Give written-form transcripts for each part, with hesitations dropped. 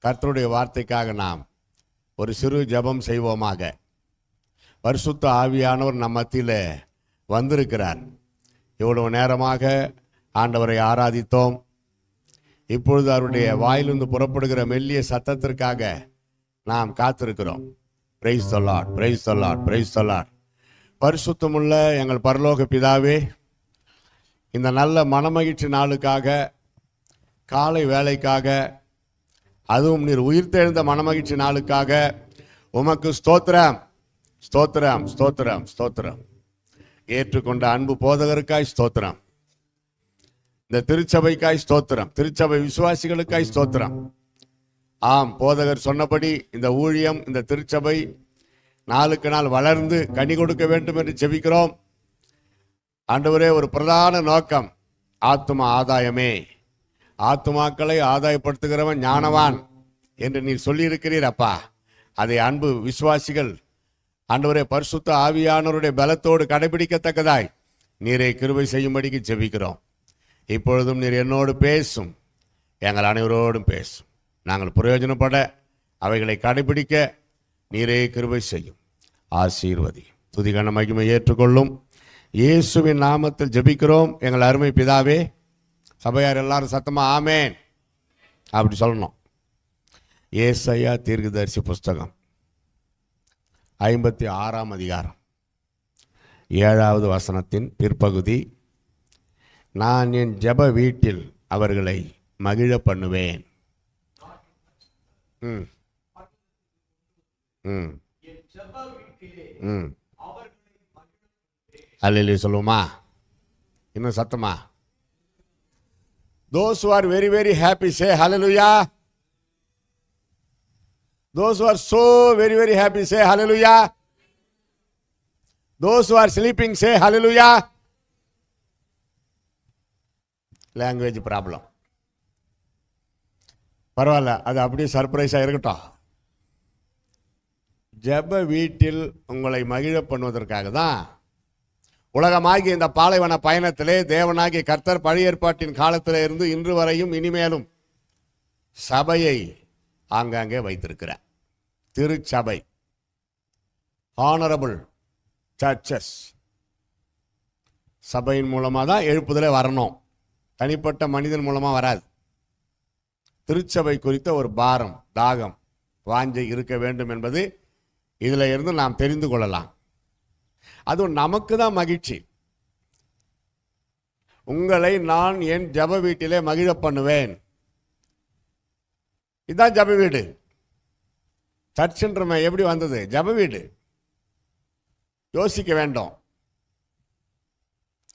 கர்த்தருடைய வார்த்தைக்காக நாம் ஒரு சிறு ஜெபம் செய்வோமாக. பரிசுத்த ஆவியானவர் நம் மத்தியில் வந்திருக்கிறார். இவ்வளவு நேரமாக ஆண்டவரை ஆராதித்தோம். இப்பொழுது அவருடைய வாயிலிருந்து புறப்படுகிற மெல்லிய சத்தத்திற்காக நாம் காத்திருக்கிறோம். Praise the Lord, praise the Lord, praise the Lord. பரிசுத்தமுள்ள எங்கள் பரலோக பிதாவே, இந்த நல்ல மனமகிழ்ச்சி நாளுக்காக, காலை வேலைக்காக, அதுவும் நீர் உயிர்த்தெழுந்த மனமகிழ்ச்சி நாளுக்காக உமக்கு ஸ்தோத்திரம், ஸ்தோத்திரம், ஸ்தோத்திரம், ஸ்தோத்திரம். ஏற்றுக்கொண்ட அன்பு போதகருக்காய் ஸ்தோத்திரம். இந்த திருச்சபைக்காய் ஸ்தோத்திரம். திருச்சபை விசுவாசிகளுக்காய் ஸ்தோத்திரம். ஆம், போதகர் சொன்னபடி இந்த ஊழியம், இந்த திருச்சபை நாளுக்கு நாள் வளர்ந்து கனி கொடுக்க வேண்டும் என்று ஜெபிக்கிறோம். ஆண்டவரே, ஒரு பிரதான நோக்கம் ஆத்தும ஆதாயமே. ஆத்துமாக்களை ஆதாயப்படுத்துகிறவன் ஞானவான் என்று நீர் சொல்லியிருக்கிறீர் அப்பா. அதை அன்பு விசுவாசிகள் ஆண்டவரே பரிசுத்த ஆவியானவருடைய பலத்தோடு கடைபிடிக்கத்தக்கதாய் நீரை கிருபை செய்யும்படிக்கு ஜெபிக்கிறோம். இப்பொழுதும் நீர் என்னோடு பேசும், எங்கள் அனைவரோடும் பேசும். நாங்கள் பிரயோஜனப்பட அவைகளை கடைபிடிக்க நீரே கிருபை செய்யும். ஆசீர்வதி. துதிகன மகிமை ஏற்றுக்கொள்ளும். இயேசுவின் நாமத்தில் ஜெபிக்கிறோம் எங்கள் அருமை பிதாவே. சபையார் எல்லாரும் சத்தமா ஆமேன் அப்படி சொல்லணும். ஏசாயா தீர்க்கதரிசி புஸ்தகம் 56ஆம் அதிகாரம் 7வது வசனத்தின் பிற்பகுதி. நான் என் ஜெப வீட்டில் அவர்களை மகிழ பண்ணுவேன். அல்லேலூயா சொல்லுமா? இன்னும் சத்தமா? Those who are very, very happy, say hallelujah. Those who are so very, very happy, say hallelujah. Those who are sleeping, say hallelujah. Language problem. பரவாயில்ல, அது அப்படியே சர்ப்ரைஸாக இருக்கட்டும். ஜெப வீட்டில் உங்களை மகிழ பண்ணுவதற்காக தான் உலகமாகிய இந்த பாலைவன பயணத்திலே தேவனாகிய கர்த்தர் பழைய ஏற்பாட்டின் காலத்திலே இருந்து இன்று வரையும் இனிமேலும் சபையை ஆங்காங்கே வைத்திருக்கிறார். திருச்சபை, ஹானரபிள் சர்ச்சஸ். சபையின் மூலமாக தான் எழுப்புதலே வரணும், தனிப்பட்ட மனிதன் மூலமாக வராது. திருச்சபை குறித்த ஒரு பாரம், தாகம், வாஞ்சை இருக்க வேண்டும் என்பது இதில் இருந்து நாம் தெரிந்து கொள்ளலாம். அதுவும் நமக்கு தான் மகிழ்ச்சி. உங்களை நான் என் ஜெப வீட்டிலே மகிழ பண்ணுவேன். இதுதான் ஜெப வீடு. சர்ச்சுன்றமே எப்படி வந்தது? ஜெப வீடு. யோசிக்க வேண்டும்.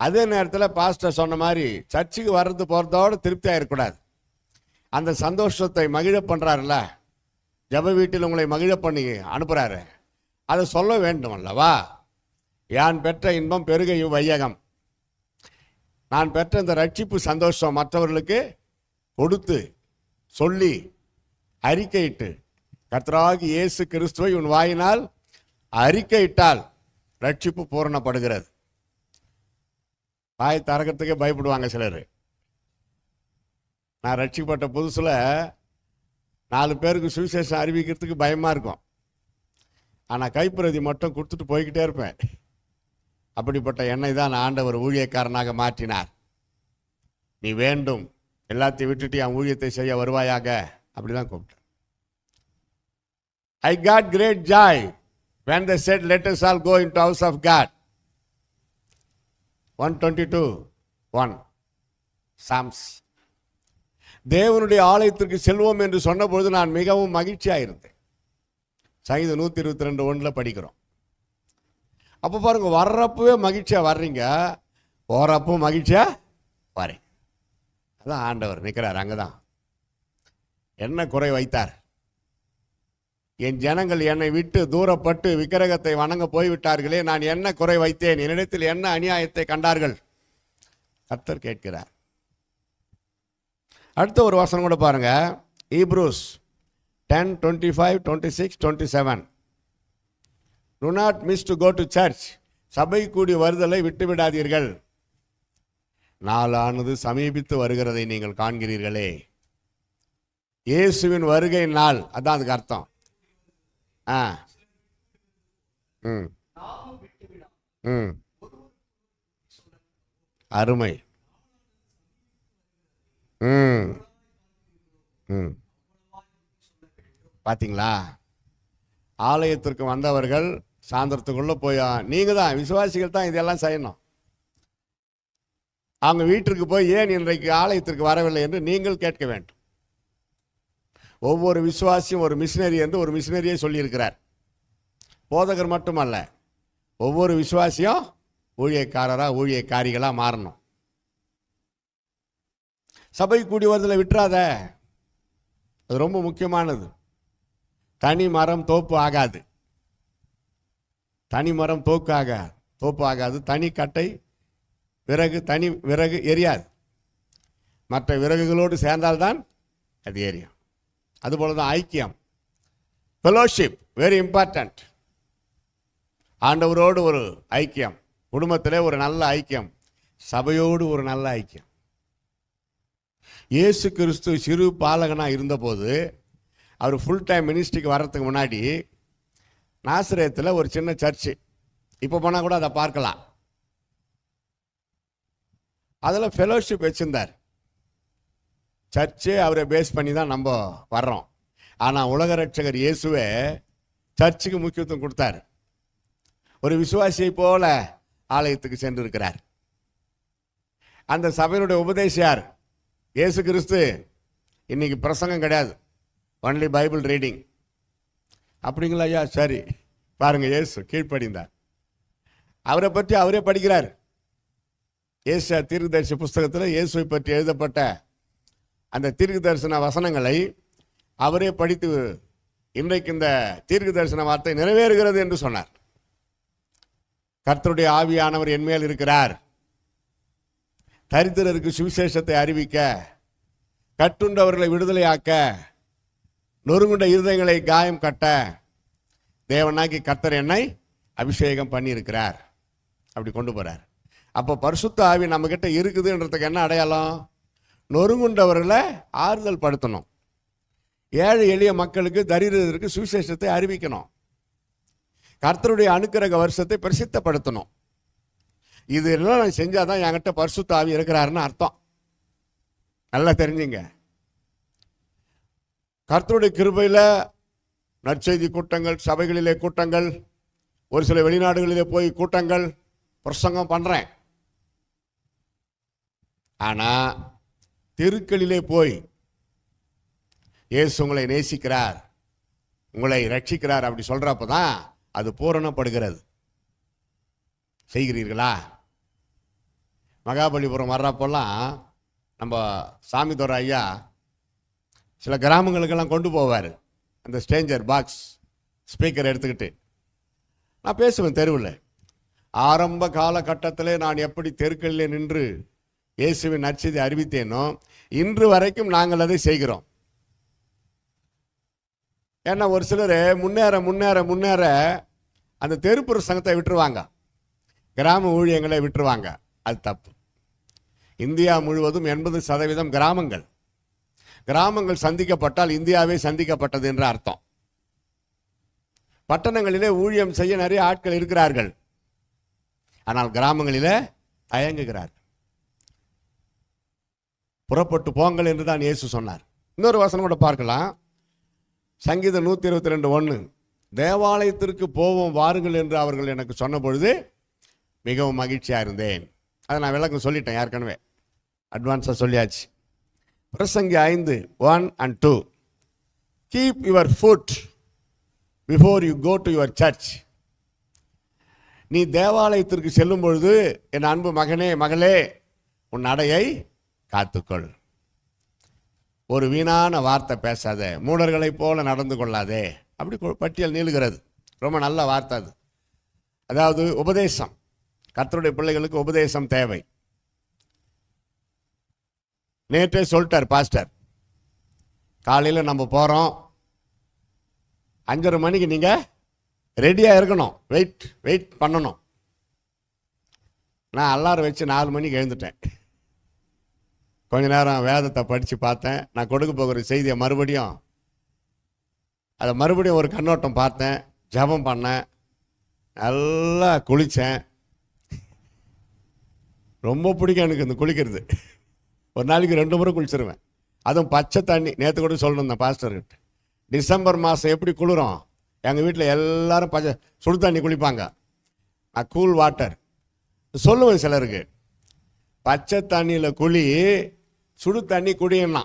அதே நேரத்தில் பாஸ்டர் சொன்ன மாதிரி சர்ச்சுக்கு வர்றது போகிறதோடு திருப்தியாக இருக்கக்கூடாது. அந்த சந்தோஷத்தை மகிழ பண்ணுறாருல்ல, ஜெப வீட்டில் உங்களை மகிழ பண்ணி அனுப்புகிறாரு, அதை சொல்ல வேண்டும் அல்லவா? யான் பெற்ற இன்பம் பெருகையும் வையகம். நான் பெற்ற இந்த ரட்சிப்பு சந்தோஷம் மற்றவர்களுக்கு கொடுத்து சொல்லி அறிக்கையிட்டு, கர்த்தராகிய இயேசு கிறிஸ்துவை உன் வாயினால் அறிக்கையிட்டால் ரட்சிப்பு பூரணப்படுகிறது. வாய் திறக்கிறதுக்கே பயப்படுவாங்க சிலர். நான் ரட்சிக்கப்பட்ட புதுசில் 4 பேருக்கு சுவிசேஷம் அறிவிக்கிறதுக்கு பயமாக இருக்கும். ஆனால் கைப்பிரதி மட்டும் கொடுத்துட்டு போய்கிட்டே இருப்பேன். அப்படிப்பட்ட என்னை தான் ஆண்டவர் ஊழியக்காரனாக மாற்றினார். நீ வேண்டும் எல்லாத்தையும் விட்டுட்டு என் ஊழியத்தை செய்ய வருவாயாக, அப்படிதான் கூப்பிட்டேன். I got great joy when they said let us all go into house of God. 122:1 Psalms. தேவனுடைய ஆலயத்திற்கு செல்வோம் என்று சொன்னபொழுது நான் மிகவும் மகிழ்ச்சியாக இருந்தேன். சங்கீதம் 122:1 படிக்கிறோம். அப்போ பாருங்க, வர்றப்பவே மகிழ்ச்சியாக வர்றீங்க, போகிறப்பவும் மகிழ்ச்சியாக வரீங்க. அதான் ஆண்டவர் நிற்கிறார். அங்கே தான் என்ன குறை வைத்தார்? என் ஜனங்கள் என்னை விட்டு தூரப்பட்டு விக்கிரகத்தை வணங்க போய்விட்டார்களே, நான் என்ன குறை வைத்தேன்? என்னிடத்தில் என்ன அநியாயத்தை கண்டார்கள்? கர்த்தர் கேட்கிறார். அடுத்த ஒரு வசனம் கூட பாருங்க, Hebrews 10:25, 26, 27. Do not miss to go to church. சபை கூடி வருதலை விட்டுவிடாதீர்கள். நாளானது சமீபித்து வருகிறதை நீங்கள் காண்கிறீர்களே. இயேசுவின் வருகை நாள், அதான் அதுக்கு அர்த்தம். ஆ ம் ம் அருமை. ம் ம் பார்த்தீங்களா? ஆலயத்திற்கு வந்தவர்கள் சாயந்தரத்துக்குள்ள போய் நீங்க தான் விசுவாசிகள் தான் இதெல்லாம் செய்யணும். அவங்க வீட்டிற்கு போய் ஏன் இன்றைக்கு ஆலயத்திற்கு வரவில்லை என்று நீங்கள் கேட்க வேண்டும். ஒவ்வொரு விசுவாசியும் ஒரு மிஷினரி என்று ஒரு மிஷினரியே சொல்லியிருக்கிறார். போதகர் மட்டுமல்ல, ஒவ்வொரு விசுவாசியும் ஊழியக்காரரா ஊழியக்காரிகளா மாறணும். சபை கூடி வருதலை விட்டுறாத, அது ரொம்ப முக்கியமானது. தனி மரம் தோப்பு ஆகாது, தனி மரம் தோப்பு ஆகாது. தனி கட்டை விறகு, தனி விறகு எரியாது. மற்ற விறகுகளோடு சேர்ந்தால்தான் அது எரியும். அதுபோல தான் ஐக்கியம், ஃபெலோஷிப், வெரி இம்பார்ட்டன்ட். ஆண்டவரோடு ஒரு ஐக்கியம், குடும்பத்திலே ஒரு நல்ல ஐக்கியம், சபையோடு ஒரு நல்ல ஐக்கியம். இயேசு கிறிஸ்து சிறு பாலகனாக இருந்தபோது அவர் ஃபுல் டைம் மினிஸ்ட்ரிக்கு வர்றதுக்கு முன்னாடி நாசரேத்தில் ஒரு சின்ன சர்ச்சு, இப்போ போனால் கூட அதை பார்க்கலாம், அதில் ஃபெலோஷிப் வச்சிருந்தார். சர்ச்சு அவரை பேஸ் பண்ணி தான் நம்ம வர்றோம். ஆனால் உலக ரட்சகர் இயேசுவே சர்ச்சுக்கு முக்கியத்துவம் கொடுத்தார். ஒரு விசுவாசியை போல ஆலயத்துக்கு சென்று இருக்கிறார். அந்த சபையினுடைய உபதேசம் யார்? இயேசு கிறிஸ்து. இன்னைக்கு பிரசங்கம் கிடையாது, ஒன்லி பைபிள் ரீடிங். அப்படிங்களா ஐயா? சரி, பாருங்க, இயேசு கீழ்ப்படிந்தார். அவரை பற்றி அவரே படிக்கிறார். ஏசா தீர்க்கதரிசி புஸ்தகத்தில் இயேசுவை பற்றி எழுதப்பட்ட அந்த தீர்க்க தரிசன வசனங்களை அவரே படித்து இன்றைக்கு இந்த தீர்க்க தரிசன வார்த்தை நிறைவேறுகிறது என்று சொன்னார். கர்த்தருடைய ஆவியானவர் என்மேல் இருக்கிறார், தரித்திரருக்கு சுவிசேஷத்தை அறிவிக்க, கட்டுண்டவர்களை விடுதலையாக்க, நொறுங்குண்ட இருதயங்களை காயம் கட்ட தேவனாகி கர்த்தர் என்னை அபிஷேகம் பண்ணியிருக்கிறார். அப்படி கொண்டு போறார். அப்போ பரிசுத்த ஆவி நம்ம கிட்ட இருக்குதுன்றதுக்கு என்ன அடையாளம்? நொறுங்குண்டவர்களை ஆறுதல் படுத்தணும், ஏழை எளிய மக்களுக்கு, தரித்திரருக்கு சுவிசேஷத்தை அறிவிக்கணும், கர்த்தருடைய அனுக்கிரக வருஷத்தை பிரசித்தப்படுத்தணும். இது எல்லாம் நான் செஞ்சாதான் என்கிட்ட பரிசுத்த ஆவி இருக்கிறாருன்னு அர்த்தம். நல்லா தெரிஞ்சுங்க. கர்த்தருடைய கிருபையில் நற்செய்தி கூட்டங்கள், சபைகளிலே கூட்டங்கள், ஒரு சில வெளிநாடுகளிலே போய் கூட்டங்கள், பிரசங்கம் பண்றேன். ஆனா தெருக்களிலே போய் இயேசு உங்களை நேசிக்கிறார், உங்களை ரட்சிக்கிறார் அப்படி சொல்றப்பதான் அது பூரணப்படுகிறது. செய்கிறீர்களா? மகாபலிபுரம் வர்றப்பெல்லாம் நம்ம சாமிதோர ஐயா சில கிராமங்களுக்கெல்லாம் கொண்டு போவார். அந்த ஸ்டேஞ்சர் பாக்ஸ் ஸ்பீக்கர் எடுத்துக்கிட்டு நான் பேசுவேன் தெருவில். ஆரம்ப காலகட்டத்தில் நான் எப்படி தெருக்களில் நின்று இயேசுவின் நற்செய்தி அறிவித்தேனோ இன்று வரைக்கும் நாங்கள் அதை செய்கிறோம். ஏன்னா ஒரு சிலர் முன்னேற முன்னேற முன்னேற அந்த தெருப்புற சங்கத்தை விட்டுருவாங்க, கிராம ஊழியங்களை விட்டுருவாங்க. அது தப்பு. இந்தியா முழுவதும் 80% கிராமங்கள். கிராமங்கள் சந்திக்கப்பட்டால் இந்தியாவே சந்திக்கப்பட்டது என்ற அர்த்தம். பட்டணங்களிலே ஊழியம் செய்ய நிறைய ஆட்கள் இருக்கிறார்கள், ஆனால் கிராமங்களிலே தயங்குகிறார். புறப்பட்டு போங்கள் என்று தான் இயேசு சொன்னார். இன்னொரு வசனம் கூட பார்க்கலாம். சங்கீதம் 122:1, தேவாலயத்திற்கு போவோம் வாருங்கள் என்று அவர்கள் எனக்கு சொன்ன பொழுது மிகவும் மகிழ்ச்சியா இருந்தேன். அதை நான் விளக்கம் சொல்லிட்டேன், ஏற்கனவே அட்வான்ஸாக சொல்லியாச்சு. பிரசங்கி 5:1 and 2, keep your foot before you go to your church. நீ தேவாலயத்திற்கு செல்லும் பொழுது என் அன்பு மகனே மகளே உன் நடையை காத்துக்கொள். ஒரு வீணான வார்த்தை பேசாத, மூடர்களை போல நடந்து கொள்ளாதே, அப்படி பட்டியல் நீளுகிறது. ரொம்ப நல்ல வார்த்தை அது. அதாவது உபதேசம், கர்த்தருடைய பிள்ளைகளுக்கு உபதேசம் தேவை. நேற்றே சொல்லிட்டார் பாஸ்டர், காலையில் நம்ம போகிறோம், 5:30 மணிக்கு நீங்கள் ரெடியாக இருக்கணும், வெயிட் பண்ணணும். நான் அலாரம் வச்சு 4 மணிக்கு எழுந்துட்டேன். கொஞ்ச நேரம் வேதத்தை படித்து பார்த்தேன். நான் கொடுக்க போகிற செய்தியை அதை மறுபடியும் ஒரு கண்ணோட்டம் பார்த்தேன். ஜெபம் பண்ணேன், நல்லா குளித்தேன். ரொம்ப பிடிக்கும் எனக்கு இந்த குளிக்கிறது. ஒரு நாளைக்கு 2 முறை குளிச்சிருவேன். அதுவும் பச்சை தண்ணி. நேற்று கூட சொல்லணும் பாஸ்டர்கிட்ட, டிசம்பர் மாதம் எப்படி குளிரும், எங்கள் வீட்டில் எல்லாரும் சுடு தண்ணி குளிப்பாங்க. நான் கூல் வாட்டர் சொல்லுவேன் சிலருக்கு, பச்சை தண்ணியில் குழி, சுடு தண்ணி குடியன்னா.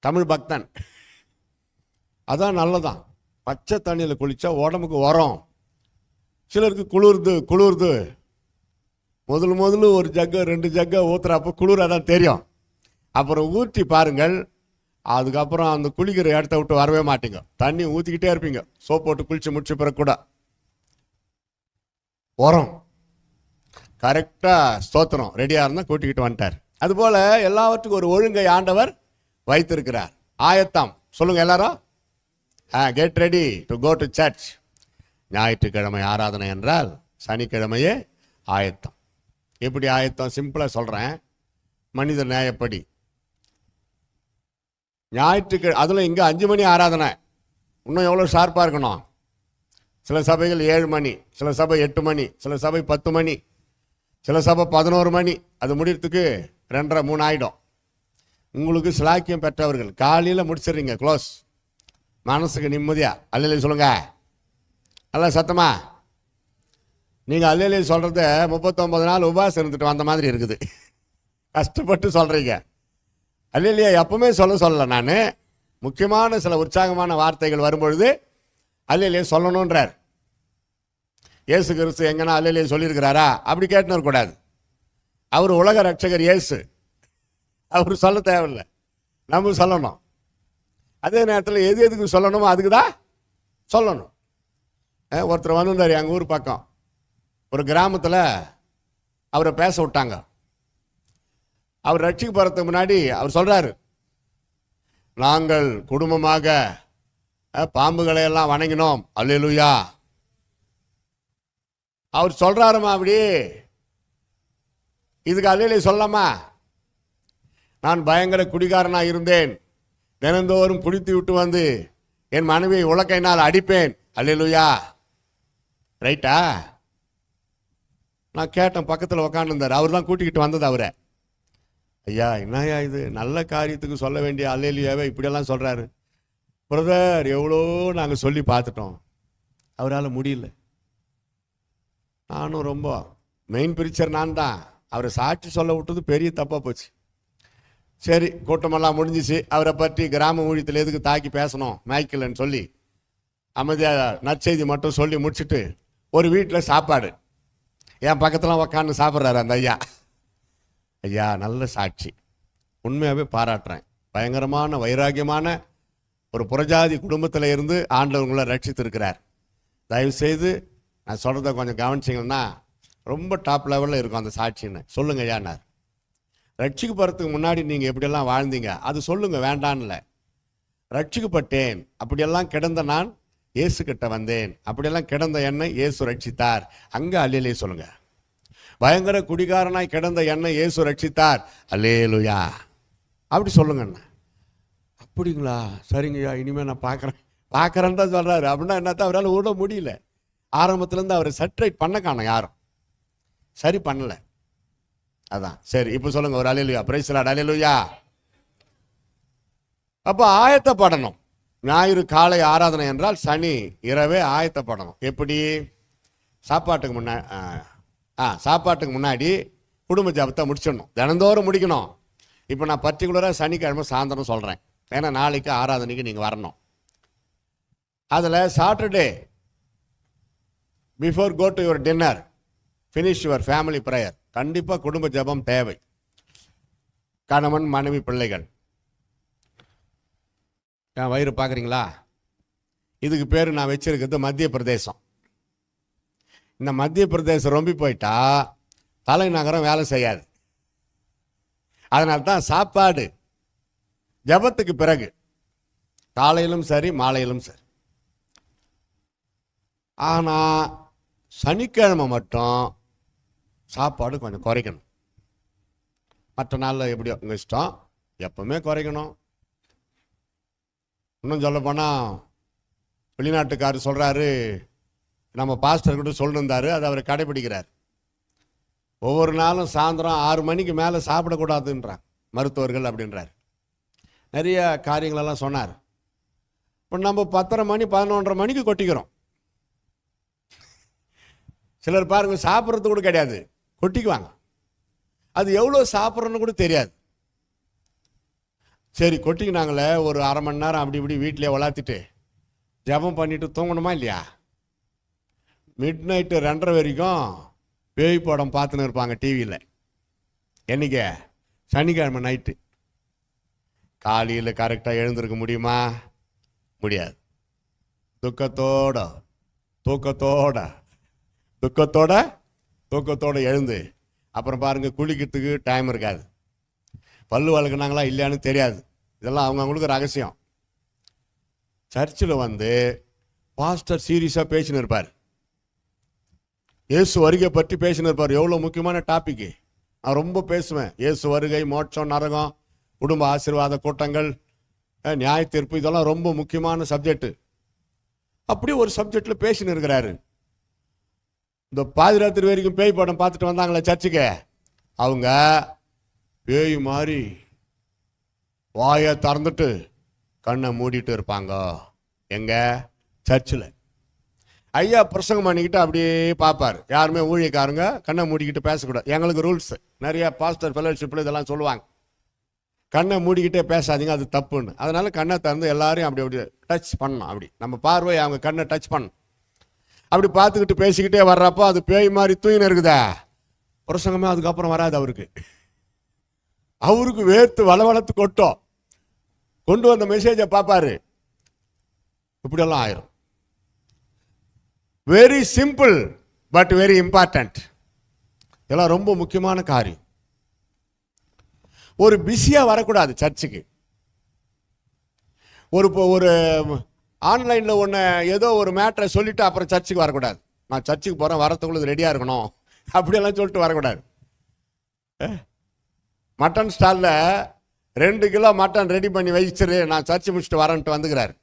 தமிழ் பக்தன் அதான் நல்லதான். பச்சை தண்ணியில் குளித்தா உடம்புக்கு உரம். சிலருக்கு குளிர்து. முதல்ல ஒரு ஜக்கு 2 ஜக்கை ஊற்றுறப்போ குளிராதான் தெரியும். அப்புறம் ஊற்றி பாருங்கள், அதுக்கப்புறம் அந்த குளிக்கிற இடத்த விட்டு வரவே மாட்டீங்க. தண்ணி ஊற்றிக்கிட்டே இருப்பீங்க. சோப் போட்டு குளிச்சு முடிச்ச பிறகு கூட உரம் கரெக்டாக ஸ்தோத்திரம் ரெடியாக இருந்தால் கூட்டிக்கிட்டு வந்துட்டார். அதுபோல் எல்லாவற்றுக்கும் ஒரு ஒழுங்கை ஆண்டவர் வைத்திருக்கிறார். ஆயத்தம் சொல்லுங்கள் எல்லாரும். Get ready to go to church. ஞாயிற்றுக்கிழமை ஆராதனை என்றால் சனிக்கிழமையே ஆயத்தம். எப்படி ஆயத்தம்? சிம்பிளாக சொல்கிறேன். மனித நியாயப்படி அதில் இங்கே 5 மணி ஆராதனை. இன்னும் எவ்வளோ ஷார்ப்பாக இருக்கணும். சில சபைகள் 7 மணி, சில சபை 8 மணி, சில சபை 10 மணி, சில சபை 11 மணி. அது முடிகிறதுக்கு 2:30 3 ஆகிடும். உங்களுக்கு சிலாக்கியம் பெற்றவர்கள் காலையில் முடிச்சிடுறீங்க, க்ளோஸ். மனசுக்கு நிம்மதியா அல்லையிலே சொல்லுங்க. நல்லா சத்தமா. நீங்கள் அல்லையிலே சொல்கிறத 39 நாள் உபவாசம் இருந்துட்டு வந்த மாதிரி இருக்குது. கஷ்டப்பட்டு சொல்கிறீங்க. அல்லையிலேயே எப்பவுமே சொல்லலை. நான் முக்கியமான சில உற்சாகமான வார்த்தைகள் வரும்பொழுது அல்லையிலே சொல்லணுன்றார். இயேசு கிறிஸ்து எங்கன்னா அல்லையிலே சொல்லியிருக்கிறாரா அப்படி கேட்டுன்னு இருக்கக்கூடாது. அவர் உலக ரட்சகர் இயேசு. அவர் சொல்ல தேவையில்லை, நம்ம சொல்லணும். அதே நேரத்தில் எதுக்கு சொல்லணுமோ அதுக்கு தான் சொல்லணும். ஒருத்தர் வந்திருந்தார் எங்கள் ஊர் பக்கம். ஒரு கிராமத்தில் அவரை பேச விட்டாங்க. அவர் ரட்சிக்கு போகிறதுக்கு முன்னாடி அவர் சொல்கிறாரு, நாங்கள் குடும்பமாக பாம்புகளை எல்லாம் வணங்கினோம், அல்லேலூயா. அவர் சொல்கிறாருமா அப்படி. இதுக்கு அல்லேலூயா சொல்லலாமா? நான் பயங்கர குடிகாரனாக இருந்தேன், தினந்தோறும் குடித்து விட்டு வந்து என் மனைவியை உலக்கையினால் அடிப்பேன், அல்லேலூயா. ரைட்டா? நான் கேட்டேன், பக்கத்தில் உக்காந்துருந்தார். அவர் தான் கூட்டிக்கிட்டு வந்தது அவரை. ஐயா என்னையா இது, நல்ல காரியத்துக்கு சொல்ல வேண்டிய அல்லேலூயாவே இப்படியெல்லாம் சொல்கிறாரு. பிரதர் எவ்வளோ நாங்கள் சொல்லி பார்த்துட்டோம், அவரால் முடியல. நானும் ரொம்ப மெயின் பிரிச்சர் நான் தான். அவரை சாட்சி சொல்ல விட்டது பெரிய தப்பாக போச்சு. சரி, கூட்டமெல்லாம் முடிஞ்சிச்சு. அவரை பற்றி கிராம ஊழியத்தில் எதுக்கு தாக்கி பேசணும் மைக்கிள்னு சொல்லி அமைதியாக நற்செய்தி மட்டும் சொல்லி முடிச்சுட்டு ஒரு வீட்டில் சாப்பாடு. என் பக்கத்தில் உக்காந்து சாப்பிட்றாரு அந்த ஐயா. ஐயா நல்ல சாட்சி, உண்மையாகவே பாராட்டுறேன். பயங்கரமான வைராக்கியமான ஒரு புறஜாதி குடும்பத்தில் இருந்து ஆண்டவங்களை ரட்சித்திருக்கிறார். தயவுசெய்து நான் சொல்கிறத கொஞ்சம் கவனிச்சிங்கன்னா ரொம்ப டாப் லெவலில் இருக்கும் அந்த சாட்சின்னு. சொல்லுங்க ஐயானார். ரட்சிக்கு போகிறதுக்கு முன்னாடி நீங்கள் எப்படியெல்லாம் வாழ்ந்தீங்க அது சொல்லுங்கள், வேண்டான்ல. ரட்சிக்கப்பட்டேன், அப்படியெல்லாம் கிடந்த நான் இயேசு கிட்ட வந்தேன், அப்படியெல்லாம் கிடந்த என்னை இயேசு ரட்சித்தார், அங்கே அல்லேலே சொல்லுங்க. பயங்கர குடிகாரனாய் கிடந்த என்னை இயேசு ரட்சித்தார், அல்லேலூயா, அப்படி சொல்லுங்கண்ணா. அப்படிங்களா, சரிங்கய்யா, இனிமேல் நான் பார்க்குறேன்னு தான் சொல்கிறாரு. அப்படின்னா என்னத்தான் அவரால் விட முடியல. ஆரம்பத்துலேருந்து அவரை சட்ரைட் பண்ண காணோம், யாரும் சரி பண்ணலை. அதான் சரி, இப்போ சொல்லுங்க ஒரு அல்லேலூயா, பிரைஸ் தி லார்ட், அல்லேலூயா. அப்போ ஆயத்தப்படணும். ஞாயிறு காலை ஆராதனை என்றால் சனி இரவே ஆயத்தப்படணும். எப்படி? சாப்பாட்டுக்கு முன்னாடி குடும்ப ஜபத்தை முடிச்சிடணும், தினந்தோறும் முடிக்கணும். இப்போ நான் பர்டிகுலராக சனிக்கிழமை சாயந்தரம் சொல்கிறேன், ஏன்னா நாளைக்கு ஆராதனைக்கு நீங்கள் வரணும். அதில் Saturday before go to your dinner finish your family prayer. கண்டிப்பாக குடும்ப ஜபம் தேவை. கணவன் மனைவி பிள்ளைகள். என் வயிறு பார்க்குறீங்களா? இதுக்கு பேர் நான் வச்சிருக்கிறது மத்திய பிரதேசம். இந்த மத்திய பிரதேசம் ரொம்ப போயிட்டா தலைநகரம் வேலை செய்யாது. அதனால தான் சாப்பாடு ஜபத்துக்கு பிறகு காலையிலும் சரி மாலையிலும் சரி. ஆனால் சனிக்கிழமை மட்டும் சாப்பாடு கொஞ்சம் குறைக்கணும். மற்ற நாளில் எப்படியோ உங்கள் இஷ்டம். எப்பவுமே குறைக்கணும். இன்னும் சொல்ல போனால் வெளிநாட்டுக்காரர் சொல்கிறாரு, நம்ம பாஸ்டர் கூட சொல்லிருந்தாரு, அதை அவர் கடைபிடிக்கிறார். ஒவ்வொரு நாளும் சாயந்தரம் 6 மணிக்கு மேலே சாப்பிடக்கூடாதுன்றார் மருத்துவர்கள் அப்படின்றார். நிறைய காரியங்களெல்லாம் சொன்னார். இப்போ நம்ம 10:30 மணி 11:30 மணிக்கு கொட்டிக்கிறோம். சிலர் பாருங்க சாப்பிட்றது கூட கிடையாது, கொட்டிக்குவாங்க. அது எவ்வளோ சாப்பிட்றோன்னு கூட தெரியாது. சரி கொட்டிக்கினாங்களே, ஒரு அரை மணி நேரம் அப்படி இப்படி வீட்டிலே வளர்த்திட்டு ஜபம் பண்ணிட்டு தூங்கணுமா இல்லையா? மிட் நைட்டு 2:30 வரைக்கும் பேய் படம் பார்த்துன்னு இருப்பாங்க டிவியில். என்னைக்கு? சனிக்கிழமை நைட்டு. காலையில் கரெக்டாக எழுந்திருக்க முடியுமா? முடியாது. துக்கத்தோட எழுந்து அப்புறம் பாருங்க குளிக்கிறதுக்கு டைம் இருக்காது. பல்லு வளர்க்குனாங்களா இல்லையான்னு தெரியாது. இதெல்லாம் அவங்கவுங்களுக்கு ரகசியம். சர்ச்சில் பாஸ்டர் சீரியஸாக பேசின்னு இருப்பார். இயேசு வருகை பற்றி பேசின்னு இருப்பார். எவ்வளோ முக்கியமான டாபிக்கு. நான் ரொம்ப பேசுவேன். இயேசு வருகை, மோட்சம், நரகம், குடும்ப ஆசீர்வாத கூட்டங்கள், நியாய தீர்ப்பு, இதெல்லாம் ரொம்ப முக்கியமான சப்ஜெக்ட். அப்படி ஒரு சப்ஜெக்டில் பேசின்னு இருக்கிறாரு. இந்த பாதிராத்திரி வரைக்கும் பேய் படம் பார்த்துட்டு வந்தாங்களே சர்ச்சுக்கு, அவங்க பேய் மாதிரி வாயை திறந்துட்டு கண்ணை மூடிட்டு இருப்பாங்க. எங்க? சர்ச்சில். ஐயா பிரசங்கம் பண்ணிக்கிட்டு அப்படியே பார்ப்பார். யாருமே ஊழியக்காரங்க கண்ணை மூடிக்கிட்டு பேசக்கூடாது. எங்களுக்கு ரூல்ஸ் நிறைய பாஸ்டர் ஃபெலோஷிப்பில் இதெல்லாம் சொல்லுவாங்க. கண்ணை மூடிக்கிட்டே பேசாதீங்க, அது தப்புன்னு. அதனால கண்ணை திறந்து எல்லாரையும் அப்படி அப்படி டச் பண்ணணும். அப்படி நம்ம பார்வை அவங்க கண்ணை டச் பண்ணணும். அப்படி பார்த்துக்கிட்டு பேசிக்கிட்டே வர்றப்போ அது பேய் மாதிரி தூயின்னு இருக்குதா, பிரசங்கமே அதுக்கப்புறம் வராது. அவருக்கு வேர்த்து வளவளத்து கொட்டும். கொண்டு வந்த மெசேஜை பார்ப்பாரு, இப்படியெல்லாம் ஆயிரும். Very simple but very important. இதெல்லாம் ரொம்ப முக்கியமான காரியம். ஒரு பிஸியா வரக்கூடாது சர்ச்சுக்கு. ஒரு ஆன்லைன்ல ஒன்று ஏதோ ஒரு மேட்டரை சொல்லிட்டு அப்புறம் சர்ச்சுக்கு வரக்கூடாது. நான் சர்ச்சுக்கு போறேன், வரத்துக்குள்ள ரெடியா இருக்கணும் அப்படியெல்லாம் சொல்லிட்டு வரக்கூடாது. மட்டன் ஸ்டாலில் 2 கிலோ மட்டன் ரெடி பண்ணி வச்சிரு, நான் சர்ச்சு முடிச்சுட்டு வரேன்ட்டு வந்துக்கிறாரு.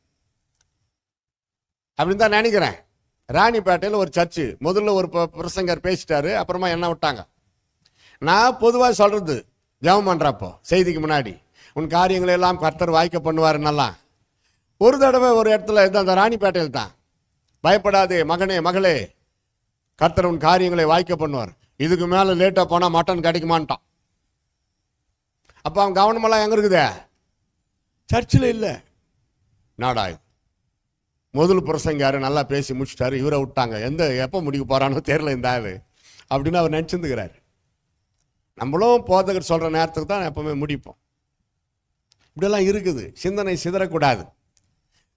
அப்படின்னு தான் நினைக்கிறேன். ராணிப்பேட்டையில் ஒரு சர்ச்சு, முதல்ல ஒரு பிரசங்கர் பேசிட்டாரு, அப்புறமா என்ன விட்டாங்க. நான் பொதுவாக சொல்றது, ஜெபம் பண்றப்போ செய்திக்கு முன்னாடி, உன் காரியங்களை எல்லாம் கர்த்தர் வாய்க்க பண்ணுவாருன்னெல்லாம். ஒரு தடவை ஒரு இடத்துல அந்த ராணிப்பேட்டையில் தான், பயப்படாதே மகனே மகளே, கர்த்தர் உன் காரியங்களை வாய்க்க பண்ணுவார், இதுக்கு மேலே லேட்டாக போனால் மட்டன் கிடைக்குமான்ட்டான். அப்போ அவன் கவனமெல்லாம் எங்கே இருக்குதே? சர்ச்சில் இல்லை. நாடாயுது. முதல் பிரசங்காரு நல்லா பேசி முடிச்சிட்டாரு, இவரை விட்டாங்க. எப்போ முடிக்க போறானோ தெரியல இந்த ஆளு அப்படின்னு அவர் நினச்சிருந்துக்கிறாரு. நம்மளும் போதகர் சொல்கிற நேரத்துக்கு தான் எப்பவுமே முடிப்போம். இப்படியெல்லாம் இருக்குது. சிந்தனை சிதறக்கூடாது.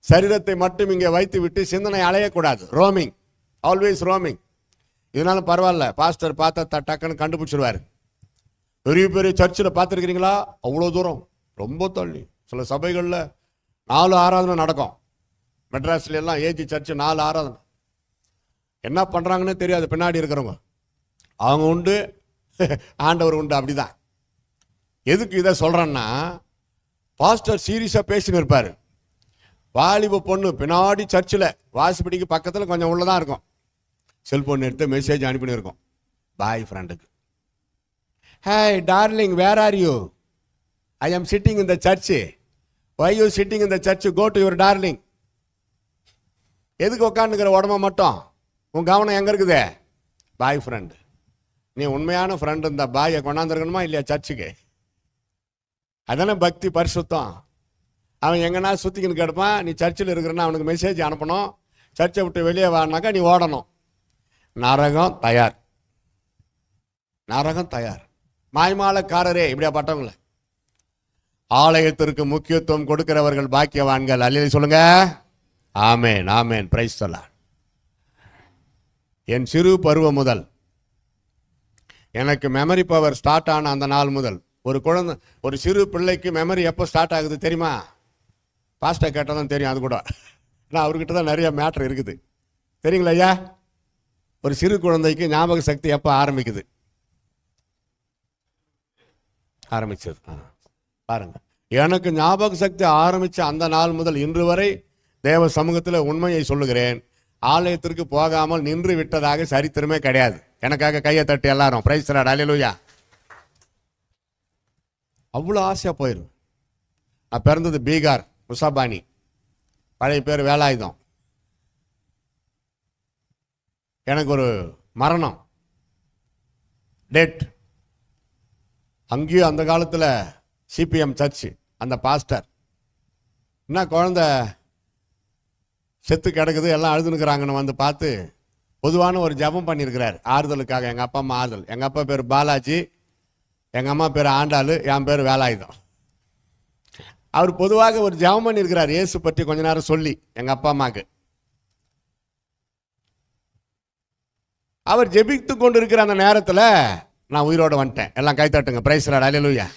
சரீரத்தை மட்டும் இங்கே வைத்து விட்டு சிந்தனை அலையக்கூடாது. Roaming, always roaming. இதனால பரவாயில்ல, பாஸ்டர் பார்த்தா டக்குன்னு கண்டுபிடிச்சிருவாரு. பெரிய பெரிய சர்ச்சில் பார்த்துருக்கிறீங்களா? அவ்வளோ தூரம், ரொம்ப தள்ளி. சில சபைகளில் 4 ஆராதனை நடக்கும். மெட்ராஸ்ல எல்லாம் ஏஜி சர்ச்சு 4 ஆராதனை. என்ன பண்ணுறாங்கன்னு தெரியாது பின்னாடி இருக்கிறவங்க. அவங்க உண்டு, ஆண்டவர் உண்டு, அப்படிதான். எதுக்கு இதை சொல்கிறேன்னா, பாஸ்டர் சீரியஸாக பேசின்னு இருப்பார். வாலிப பொண்ணு பின்னாடி சர்ச்சில் வாசிப்படிக்கு பக்கத்தில் கொஞ்சம் உள்ளதான் இருக்கும். செல்போன் எடுத்து மெசேஜ் அனுப்பின்னு இருக்கும் பாய் ஃப்ரெண்டுக்கு. Hey darling, where are you? I am sitting in the church. Why you sitting in the church? Go to your darling. எதுக்கு உட்காந்துக்கிற உடம்ப மட்டும்? உன் கவனம் எங்கே இருக்குதே? Boy friend. நீ உண்மையான ஃப்ரெண்டு இந்த பாயை கொண்டாந்துருக்கணுமா இல்லையா சர்ச்சுக்கு? அதானே பக்தி, பரிசுத்தம். அவன் எங்கன்னா சுற்றிக்கின்னு கிடப்பான். நீ சர்ச்சில் இருக்கிறன்னா அவனுக்கு மெசேஜ் அனுப்பணும். சர்ச்சை விட்டு வெளியே வானாக்கா நீ ஓடணும். நரகம் தயார், நரகம் தயார். மாய்மாலக்காரரே, இப்படியா பட்டவங்கள. ஆலயத்திற்கு முக்கியத்துவம் கொடுக்கிறவர்கள் பாக்கியவான்கள். அல்லேலூயா சொல்லுங்க. ஆமேன், ஆமேன், பிரைஸ் தி லார்ட். என் சிறு பருவம் முதல் எனக்கு மெமரி பவர் ஸ்டார்ட் ஆன அந்த நாள் முதல், ஒரு சிறு பிள்ளைக்கு மெமரி எப்போ ஸ்டார்ட் ஆகுது தெரியுமா? பாஸ்டர் கேட்டால் தான் தெரியும். அது கூட நான் அவர்கிட்ட தான் நிறைய மேட்ரு இருக்குது. தெரியுங்களா ஐயா? ஒரு சிறு குழந்தைக்கு ஞாபக சக்தி எப்போ ஆரம்பிக்குது? ஆரம்பிச்சது. பாருங்க, எனக்கு ஞாபக சக்தி ஆரம்பிச்ச அந்த நாள் முதல் இன்று வரை தேவ சமூகத்தில் உண்மையை சொல்லுகிறேன், ஆலயத்திற்கு போகாமல் நின்று விட்டதாக சரித்திரமே கிடையாது. எனக்காக கையை தட்டி எல்லாரும் பிரைஸ் தி லார்ட், அல்லேலூயா. அவ்வளோ ஆசையாக போயிடும். நான் பிறந்தது பீகார், முசாபானி, பழைய பேர் வேலாயுதம். எனக்கு ஒரு மரணம் டெட். அங்கேயும் அந்த காலத்தில் சிபிஎம் சர்ச்சு, அந்த பாஸ்டர் என்ன குழந்தை செத்து கிடக்குது, எல்லாம் அழுதுனுக்குறாங்கன்னு வந்து பார்த்து பொதுவான ஒரு ஜெபம் பண்ணியிருக்கிறார் ஆறுதலுக்காக. எங்கள் அப்பா அம்மா ஆறுதல். எங்கள் அப்பா பேர் பாலாஜி, எங்கள் அம்மா பேர் ஆண்டாளு, என் பேர் வேலாயுதம். அவர் பொதுவாக ஒரு ஜெபம் பண்ணியிருக்கிறார் இயேசு பற்றி கொஞ்ச நேரம் சொல்லி எங்கள் அப்பா அம்மாவுக்கு. அவர் ஜெபித்து கொண்டு இருக்கிற அந்த நேரத்தில் நான் உயிரோடு வந்துட்டேன். எல்லாம் கைத்தட்டுங்க, பிரைஸ் தி லார்ட், அல்லேலூயா.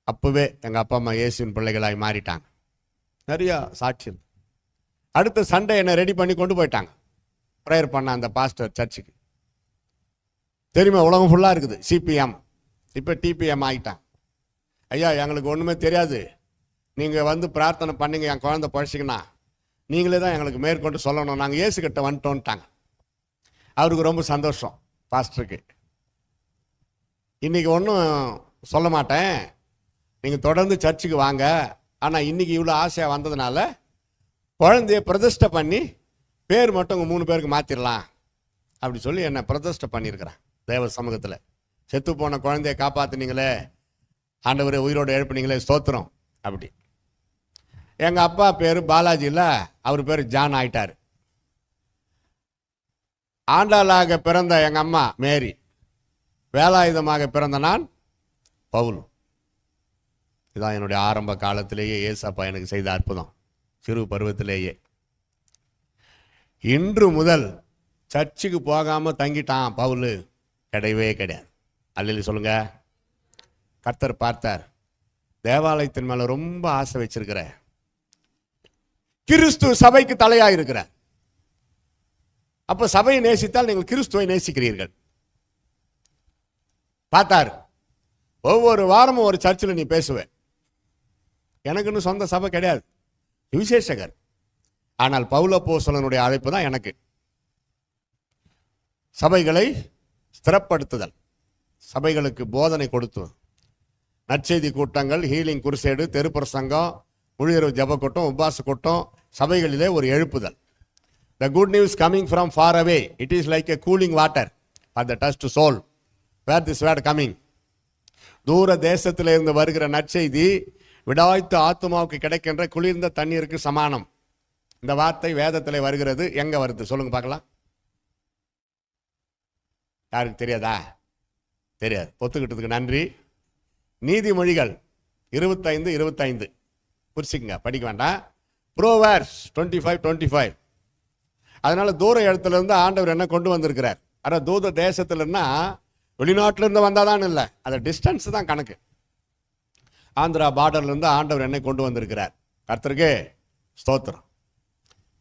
அப்பவே எங்கள் அப்பா அம்மா இயேசுவின் பிள்ளைகளாய் மாறிட்டாங்க. நிறைய சாட்சியம். அடுத்த சண்டே என்னை ரெடி பண்ணி கொண்டு போயிட்டாங்க ப்ரேயர் பண்ண அந்த பாஸ்டர் சர்ச்சுக்கு. தெரியுமா, உலகம் ஃபுல்லாக இருக்குது சிபிஎம், இப்போ டிபிஎம் ஆகிட்டான். ஐயா எங்களுக்கு ஒன்றுமே தெரியாது, நீங்கள் வந்து பிரார்த்தனை பண்ணிங்க, என் குழந்தை பழச்சிங்கன்னா நீங்களே தான் எங்களுக்கு மேற்கொண்டு சொல்லணும், நாங்கள் இயேசுக்கிட்ட வந்துட்டோன்ட்டாங்க. அவருக்கு ரொம்ப சந்தோஷம் பாஸ்டருக்கு. இன்றைக்கி ஒன்றும் சொல்ல மாட்டேன், நீங்கள் தொடர்ந்து சர்ச்சுக்கு வாங்க, ஆனால் இன்றைக்கி இவ்வளோ ஆசையாக வந்ததுனால குழந்தைய பிரதிஷ்டை பண்ணி பேர் மட்டும் உங்கள் 3 பேருக்கு மாற்றிடலாம் அப்படி சொல்லி என்னை பிரதிஷ்டை பண்ணியிருக்கிறேன் தேவ சமூகத்தில். செத்து போன குழந்தைய காப்பாற்றினீங்களே ஆண்டவரே, உயிரோடு எழுப்பினீங்களே, ஸ்தோத்திரம். அப்படி எங்கள் அப்பா பேர் பாலாஜி இல்லை, அவர் பேர் ஜான் ஆயிட்டார். ஆண்டாளாக பிறந்த எங்கள் அம்மா மேரி, வேலாயுதமாக பிறந்த நான் பவுல். இதான் என்னுடைய ஆரம்ப காலத்திலேயே ஏசப்பா எனக்கு செய்த அற்புதம், சிறு பருவத்திலேயே. இன்று முதல் சர்ச்சுக்கு போகாமல் தங்கிட்டான் பவுல் கிடையவே கிடையாது. அல்லேலூயா சொல்லுங்க. கர்த்தர் பார்த்தார், தேவாலயத்தின் மேலே ரொம்ப ஆசை வச்சிருக்கிற, கிறிஸ்து சபைக்கு தலையாக இருக்கிறார். அப்போ சபையை நேசித்தால் நீங்கள் கிறிஸ்துவை நேசிக்கிறீர்கள். பார்த்தார், ஒவ்வொரு வாரமும் ஒரு சர்ச்சில் நீ பேசுவேன். எனக்குன்னு சொந்த சபை கிடையாது, விசேஷகர். ஆனால் பவுல் அப்போஸ்தலனுடைய அழைப்பு தான் எனக்கு. சபைகளை ஸ்திரப்படுத்துதல், சபைகளுக்கு போதனை கொடுத்து, நற்செய்தி கூட்டங்கள், ஹீலிங் குருசேடு, தெருப்பிரசங்கம், முழுநீரவு ஜப கூட்டம், உபாச கூட்டம், சபைகளிலே ஒரு எழுப்புதல். The good news coming from far away, it is like a cooling water for the touched soul. Where this word coming? தூர தேசத்திலிருந்து வருகிற நற்செய்தி விடாய்த்த ஆத்துமாவுக்கு கிடைக்கின்ற குளிர்ந்த தண்ணீருக்கு சமானம். இந்த வார்த்தை வேதத்தில் வருகிறது. எங்க வருது சொல்லுங்க பார்க்கலாம். யாருக்கு தெரியாதா? தெரியாது. ஒத்துக்கிட்டதுக்கு நன்றி. நீதிமொழிகள் 25:25 குறிச்சிக்கங்க, படிக்க வேண்டாம். ப்ரோவர்ஸ் 25:25. அதனால தூர இடத்துல இருந்து ஆண்டவர் என்ன கொண்டு வந்திருக்கிறார். ஆனால் தூர தேசத்துலன்னா வெளிநாட்டிலிருந்து வந்தாதான் இல்லை, அது டிஸ்டன்ஸ் தான் கணக்கு. ஆந்திரா பார்டர்லேருந்து ஆண்டவர் என்னை கொண்டு வந்திருக்கிறார். கர்த்தருக்கு ஸ்தோத்திரம்.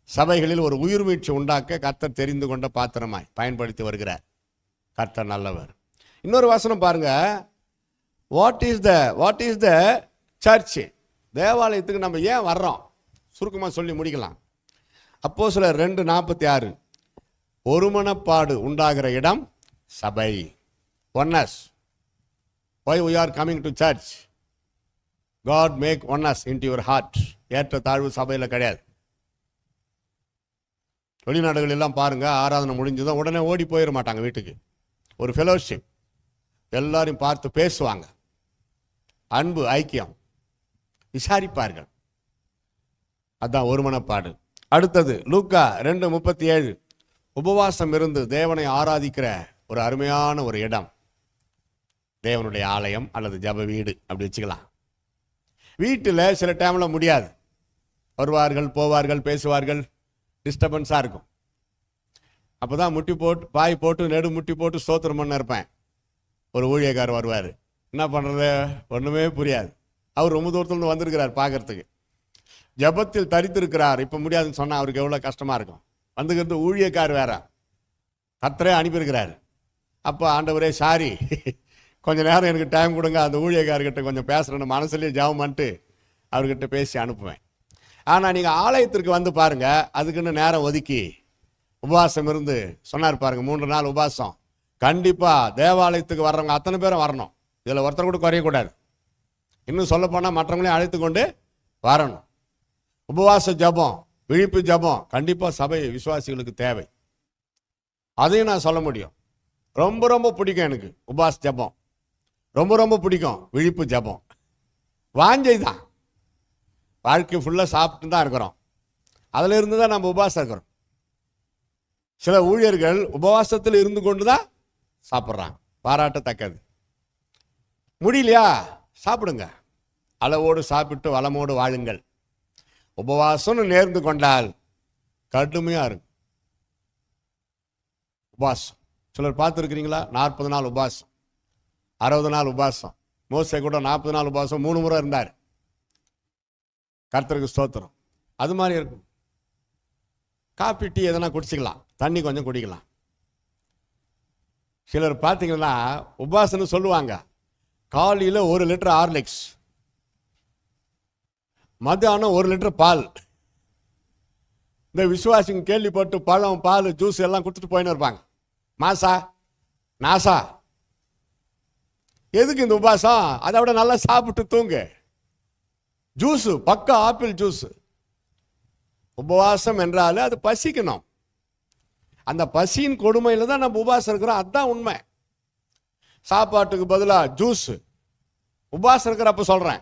சபைகளில் ஒரு உயிர் மீட்சி உண்டாக்க கர்த்தர் தெரிந்து கொண்ட பாத்திரமாய் பயன்படுத்தி வருகிறார். கர்த்தர் நல்லவர். இன்னொரு வசனம் பாருங்க. What is the church? தேவாலயத்துக்கு நம்ம ஏன் வர்றோம் சுருக்கமாக சொல்லி முடிக்கலாம். அப்போஸ்தலர் 2:46 ஒருமனப்பாடு உண்டாகிற இடம் சபை. Oneness. Why we are coming to church? God make oneness into your heart. ஏற்ற தாழ்வு சபையில் கிடையாது. வெளிநாடுகள் எல்லாம் பாருங்க, ஆராதனை முடிஞ்சதும் உடனே ஓடி போயிட மாட்டாங்க வீட்டுக்கு. ஒரு ஃபெலோஷிப், எல்லாரையும் பார்த்து பேசுவாங்க, அன்பு ஐக்கியம், விசாரிப்பார்கள். அதான் ஒருமனப்பாடு. அடுத்தது லூக்கா 2:37 உபவாசம் இருந்து தேவனை ஆராதிக்கிற ஒரு அருமையான ஒரு இடம், தேவனுடைய ஆலயம் அல்லது ஜப வீடு அப்படி வச்சுக்கலாம். வீட்டில் சில டைமில் முடியாது, வருவார்கள் போவார்கள் பேசுவார்கள், டிஸ்டர்பன்ஸாக இருக்கும். அப்போ தான் முட்டி போட்டு பாய் போட்டு நெடு முட்டி போட்டு ஸ்தோத்திரம் பண்ண இருப்பேன். ஒரு ஊழியக்காரர் வருவார், என்ன பண்ணுறது ஒன்றுமே புரியாது. அவர் ரொம்ப தூரத்துலேருந்து வந்திருக்கிறார் பார்க்கறதுக்கு, ஜபத்தில் தரித்திருக்கிறார். இப்போ முடியாதுன்னு சொன்னால் அவருக்கு எவ்வளோ கஷ்டமாக இருக்கும். வந்துக்கிறது ஊழியக்கார் வேற, கர்த்தரே அனுப்பியிருக்கிறார். அப்போ ஆண்டவரே சாரி, கொஞ்சம் நேரம் எனக்கு டைம் கொடுங்க, அந்த ஊழியக்காரர்கிட்ட கொஞ்சம் பேசுகிறேன்னு மனசுலேயே ஜெபம் பண்ணிட்டு அவர்கிட்ட பேசி அனுப்புவேன். ஆனால் நீங்கள் ஆலயத்திற்கு வந்து பாருங்கள், அதுக்குன்னு நேரம் ஒதுக்கி உபவாசம் இருந்து சொன்னார் பாருங்க, 3 நாள் உபவாசம். கண்டிப்பாக தேவாலயத்துக்கு வர்றவங்க அத்தனை பேரும் வரணும், இதில் ஒருத்தர் கூட குறையக்கூடாது. இன்னும் சொல்ல போனால் மற்றவங்களையும் அழைத்து கொண்டு வரணும். உபவாச ஜபம், விழிப்பு ஜபம் கண்டிப்பாக சபை விசுவாசிகளுக்கு தேவை. அதையும் நான் சொல்ல முடியும். ரொம்ப ரொம்ப பிடிக்கும் எனக்கு உபவாச ஜபம், ரொம்ப ரொம்ப பிடிக்கும் விழிப்பு ஜபம். வாஞ்சை தான், வாழ்க்கை ஃபுல்லாக சாப்பிட்டு தான் இருக்கிறோம், அதில் இருந்து தான் நம்ம உபவாசம் இருக்கிறோம். சில ஊழியர்கள் உபவாசத்தில் இருந்து கொண்டு தான் சாப்பிட்றாங்க, பாராட்டத்தக்கது. முடியலையா சாப்பிடுங்க, அளவோடு சாப்பிட்டு வளமோடு வாழுங்கள். உபவாசம்னு நேர்ந்து கொண்டால் கடுமையாக இருக்கும் உபவாசம். சிலர் பார்த்துருக்கிறீங்களா? 40 நாள் உபவாசம், 60 நாள் உபவாசம். மோசே கூட 40 நாள் உபவாசம் 3 முறை இருந்தார். கர்த்தருக்கு ஸ்தோத்திரம். அது மாதிரி இருக்கும். காப்பி டீ எதனா குடிச்சிக்கலாம், தண்ணி கொஞ்சம் குடிக்கலாம். சிலர் பார்த்தீங்கன்னா உபவாசம்னு சொல்லுவாங்க, காலையில் 1 லிட்டர் ஹார்லிக்ஸ், மத்தியானம் 1 லிட்டர் பால். இந்த விசுவாசிங்க கேள்விப்பட்டு பழம், பால், ஜூஸ் எல்லாம் கொடுத்துட்டு போயின்னு இருப்பாங்க. மாசா நாசா, எதுக்கு இந்த உபவாசம்? அதை விட நல்லா சாப்பிட்டு தூங்கு. ஜூஸு, பக்கா ஆப்பிள் ஜூஸு. உபவாசம் என்றாலே அது பசிக்கணும். அந்த பசியின் கொடுமையில் தான் நம்ம உபவாசம் இருக்கிறோம், அதுதான் உண்மை. சாப்பாட்டுக்கு பதிலாக ஜூஸு, உபவாசம் இருக்கிறப்ப சொல்கிறேன்.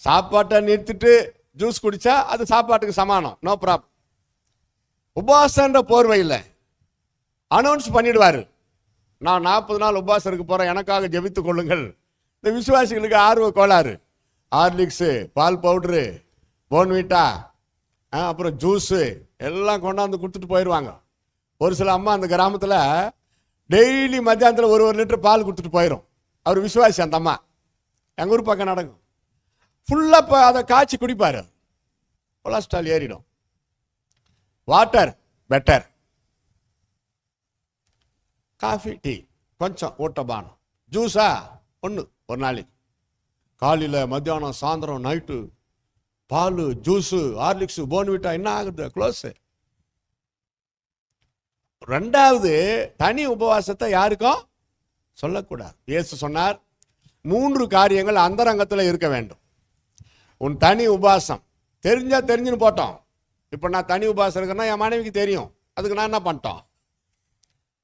சாப்பாட்டை நிறுத்திட்டு ஜூஸ் குடித்தா அது சாப்பாட்டுக்கு சமானம், நோ ப்ராப்ளம். உபவாசன்ற போர்வையில் அனௌன்ஸ் பண்ணிடுவார், நான் 40 நாள் உபவாசம் இருக்க போகிறேன், எனக்காக ஜெபித்துக் கொள்ளுங்கள். இந்த விசுவாசிகளுக்கு ஆர்வ கோளாறு. ஹார்லிக்ஸு, பால் பவுட்ரு, போன்வீட்டா, அப்புறம் ஜூஸு எல்லாம் கொண்டாந்து கொடுத்துட்டு போயிடுவாங்க. ஒரு சில அம்மா அந்த கிராமத்தில் டெய்லி மத்தியானத்தில் 1 லிட்டர் பால் கொடுத்துட்டு போயிடும். அவர் விசுவாசி அந்த அம்மா, எங்கள் ஊர் பக்கம் நடக்கும். ஃபுல்லாக அதை காய்ச்சி குடிப்பார், கொலஸ்ட்ரால் ஏறிடும். வாட்டர் பெட்டர், காஃபி டீ கொஞ்சம் ஊட்டபானம், ஜூஸா 1 ஒரு நாளைக்கு, காலையில் மத்தியானம் சாயந்தரம் நைட்டு பால், ஜூஸு, ஹார்லிக்ஸு, போன்விட்டா, என்ன ஆகுது? க்ளோஸு. 2வது, தனி உபவாசத்தை யாருக்கும் சொல்லக்கூடாது. இயேசு சொன்னார், 3 காரியங்கள் அந்தரங்கத்தில் இருக்க வேண்டும். உன் தனி உபவாசம் தெரிஞ்சா தெரிஞ்சுன்னு போட்டோம். இப்போ நான் தனி உபவாசம் இருக்கிறேன்னா என் மனைவிக்கு தெரியும், அதுக்கு நான் என்ன பண்ணிட்டோம்?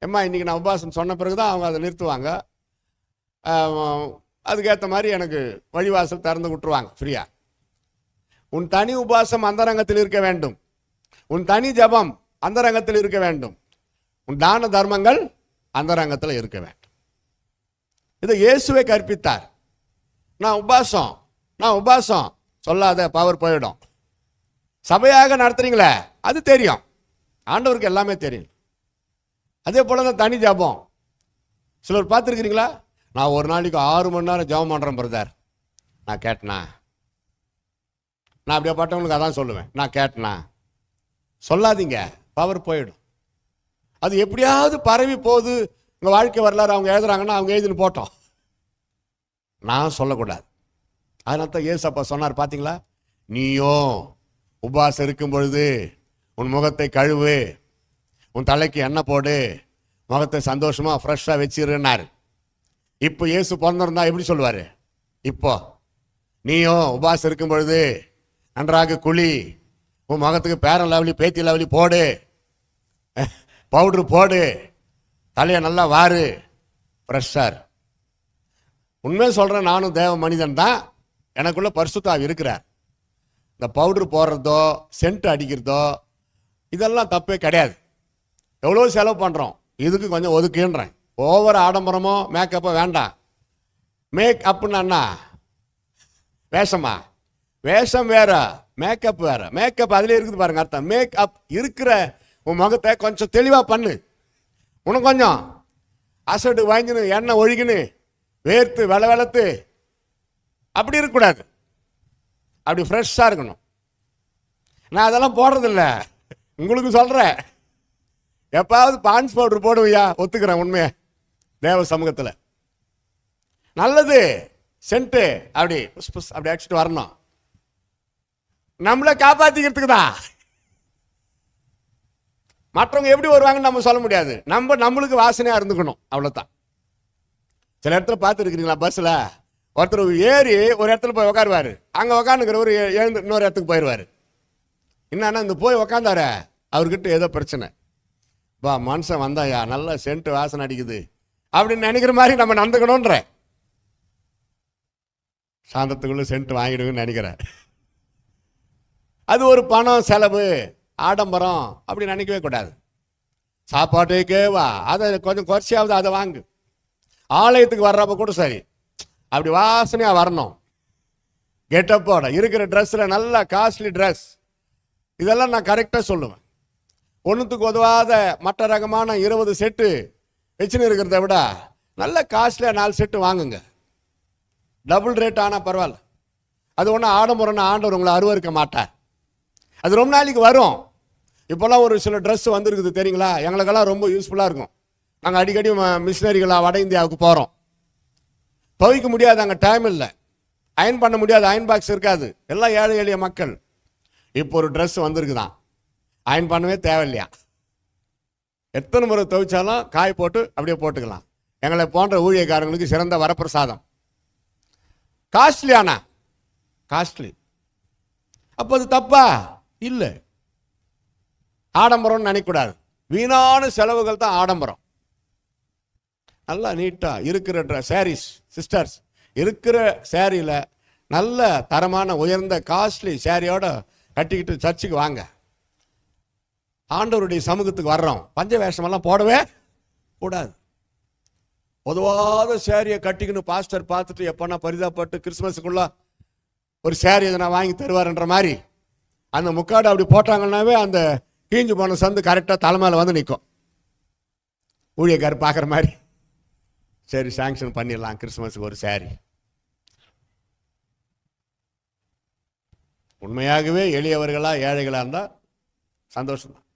ஏம்மா இன்னைக்கு நான் உபவாசம் சொன்ன பிறகு தான் அவங்க அதை நிறுத்துவாங்க. அதுக்கேற்ற மாதிரி எனக்கு வழிவாசல் திறந்து விட்டுருவாங்க ஃப்ரீயா. உன் தனி உபவாசம் அந்தரங்கத்தில் இருக்க வேண்டும். உன் தனி ஜபம் அந்தரங்கத்தில் இருக்க வேண்டும். உன் தான தர்மங்கள் அந்தரங்கத்தில் இருக்க வேண்டும். இதை இயேசுவே கற்பித்தார். நான் உபவாசம் சொல்லாத, பவர் போயிடும். சபையாக நடத்துறீங்களே அது தெரியும், ஆண்டவருக்கு எல்லாமே தெரியும். அதே போல தான் தனி ஜபம். சிலர் பார்த்துருக்கிறீங்களா? நான் ஒரு நாளைக்கு 6 மணி நேரம் ஜபம் பண்ணுறேன் பிரதர். நான் கேட்டனா? நான் அப்படியே பட்டவங்களுக்கு அதான் சொல்லுவேன், நான் கேட்டனா? சொல்லாதீங்க, பவர் போயிடும். அது எப்படியாவது பரவி போகுது. உங்கள் வாழ்க்கை வரலாறு அவங்க எழுதுறாங்கன்னா அவங்க எழுதின்னு போட்டோம், நான் சொல்லக்கூடாது. அதனால தான் ஏசப்பா சொன்னார் பார்த்தீங்களா, நீயும் உபவாசம் இருக்கும் பொழுது உன் முகத்தை கழுவு, உன் தலைக்கு எண்ணெய் போடு, முகத்தை சந்தோஷமாக ஃப்ரெஷ்ஷாக வச்சிருன்னாரு. இப்போ இயேசு பிறந்திருந்தா எப்படி சொல்லுவார்? இப்போ நீயும் உபவாசம் இருக்கும் பொழுது நன்றாக குழி, உன் முகத்துக்கு பேரன் லவ்லி, பேத்தி லவ்லி போடு, பவுட்ரு போடு, தலையை நல்லா வாரு, ஃப்ரெஷ்ஷார். உண்மையை சொல்கிறேன், நானும் தேவ மனிதன் தான், எனக்குள்ள பரிசுத்தாவி இருக்கிறார். இந்த பவுட்ரு போடுறதோ சென்ட் அடிக்கிறதோ இதெல்லாம் தப்பே கிடையாது. எவ்வளோ செலவு பண்ணுறோம், இதுக்கு கொஞ்சம் ஒதுக்குன்றேன். ஓவர் ஆடம்பரமோ மேக்கப்போ வேண்டாம். மேக் அப்புன்னா வேஷமா? வேஷம் வேற, மேக்கப் வேற. மேக்கப் அதிலே இருக்குது பாருங்க அர்த்தம். மேக் அப் இருக்கிற உன் முகத்தை கொஞ்சம் தெளிவாக பண்ணு. உனக்கு கொஞ்சம் அசடு வாங்கினு, எண்ணெய் ஒழுகினு, வேர்த்து வெளத்து அப்படி இருக்கக்கூடாது. அப்படி ஃப்ரெஷ்ஷாக இருக்கணும். நான் அதெல்லாம் போடுறதில்ல, உங்களுக்கு சொல்கிறேன். எப்பாவது பான்ஸ் பவுடர் போடுவையா? ஒத்துக்கிறேன், உண்மையை தேவ சமூகத்தில் நல்லது சென்ட்டு அப்படி புஸ் புஸ் அப்படி அடிச்சுட்டு வரணும். நம்மளை காப்பாத்திக்கிறதுக்கு தான். மற்றவங்க எப்படி வருவாங்கன்னு நம்ம சொல்ல முடியாது. நம்மளுக்கு வாசனையா இருந்துக்கணும், அவ்வளவுதான். சில இடத்துல பார்த்துருக்கிறீங்களா, பஸ்ல ஒருத்தர் ஏறி ஒரு இடத்துல போய் உட்காருவாரு, அங்க உட்காந்துக்கிறவர் எழுந்து இன்னொரு இடத்துக்கு போயிடுவாரு. என்னன்னா இந்த போய் உக்காந்தார அவர்கிட்ட ஏதோ பிரச்சனை, வா மனுஷன் வந்தாயா நல்லா சென்ட் வாசனை அடிக்குது அப்படின்னு நினைக்கிற மாதிரி நம்ம நடந்துக்கணும்ன்ற. சாந்தத்துக்குள்ள சென்ட் வாங்கிடுங்கன்னு நினைக்கிறேன். அது ஒரு பணம் செலவு ஆடம்பரம் அப்படி நினைக்கவே கூடாது. சாப்பாட்டுக்கே வா, அதை கொஞ்சம் குறைச்சியாவது அதை வாங்கு. ஆலயத்துக்கு வர்றப்ப கூட சரி அப்படி வாசனையா வரணும். கெட்டப்போட இருக்கிற ட்ரெஸ்ல நல்ல காஸ்ட்லி ட்ரெஸ், இதெல்லாம் நான் கரெக்டா சொல்லுவேன். ஒன்றுத்துக்கு உதவாத மற்ற ரகமான 20 செட்டு வச்சுன்னு இருக்கிறத விட நல்ல காஸ்ட்லியா 4 செட்டு வாங்குங்க. டபுள் ரேட் ஆனால் பரவாயில்ல. அது ஒன்றும் ஆடம்பரம்னு ஆண்டவர் உங்களை அருவருக்க மாட்டார். அது ரொம்ப நாளைக்கு வரும். இப்போல்லாம் ஒரு சில ட்ரெஸ் வந்துருக்குது தெரியுங்களா, எங்களுக்கெல்லாம் ரொம்ப யூஸ்ஃபுல்லாக இருக்கும். நாங்கள் அடிக்கடி மிஷினரிகளாக வட இந்தியாவுக்கு போகிறோம். துவைக்க முடியாது, அங்கே டைம் இல்லை. அயன் பண்ண முடியாது, அயன் பாக்ஸ் இருக்காது. எல்லாம் ஏழை எளிய மக்கள். இப்போ ஒரு ட்ரெஸ் வந்திருக்குதான், அயன் பண்ணவே தேவையில்லையா. எத்தனை முறை துவைச்சாலும் காய போட்டு அப்படியே போட்டுக்கலாம். எங்களை போன்ற ஊழியக்காரங்களுக்கு சிறந்த வரப்பிரசாதம். காஸ்ட்லியானா காஸ்ட்லி, அப்போ அது தப்பா இல்லை. ஆடம்பரம்னு நினைக்கக்கூடாது. வீணான செலவுகள் தான் ஆடம்பரம். நல்லா நீட்டா இருக்கிற சாரீஸ் சிஸ்டர்ஸ், இருக்கிற சாரியில் நல்ல தரமான உயர்ந்த காஸ்ட்லி சாரியோட கட்டிக்கிட்டு சர்ச்சுக்கு வாங்க. ஆண்டவருடைய சமூகத்துக்கு வர்றோம், பஞ்ச வேஷமெல்லாம் போடவே கூடாது. பொதுவாத சாரியை கட்டிக்கணும். பாஸ்டர் பார்த்துட்டு எப்போனா பரிதாப்பட்டு கிறிஸ்துமஸுக்குள்ள ஒரு சாரி எதனா வாங்கி தருவார்ன்ற மாதிரி அந்த முக்காடு அப்படி போட்டாங்கன்னாவே அந்த கீஞ்சு போன சந்து கரெக்டாக தலைமையில் வந்து நிற்கும். ஊழியக்காரர் பார்க்குற மாதிரி சரி சாங்ஷன் பண்ணிடலாம் கிறிஸ்துமஸுக்கு ஒரு சாரி. உண்மையாகவே எளியவர்களா ஏழைகளாக இருந்தால் சந்தோஷம் தான்.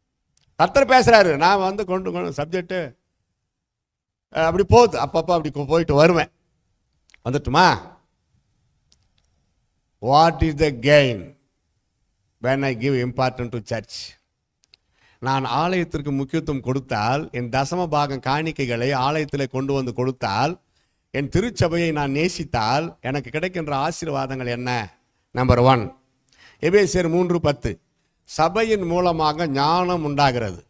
கர்த்தர் பேசுகிறாரு, நான் வந்து கொண்டு சப்ஜெக்டு அப்படி போகுது, அப்பப்போ அப்படி போயிட்டு வருவேன். வந்துட்டுமா? What is the gain when I give important to church? நான் ஆலயத்திற்கு முக்கியத்துவம் கொடுத்தால், என் தசம பாகம் காணிக்கைகளை ஆலயத்தில் கொண்டு வந்து கொடுத்தால், என் திருச்சபையை நான் நேசித்தால் எனக்கு கிடைக்கின்ற ஆசீர்வாதங்கள் என்ன? நம்பர் 1, எபேசியர் 3:10, சபையின் மூலமாக ஞானம் உண்டாகிறது.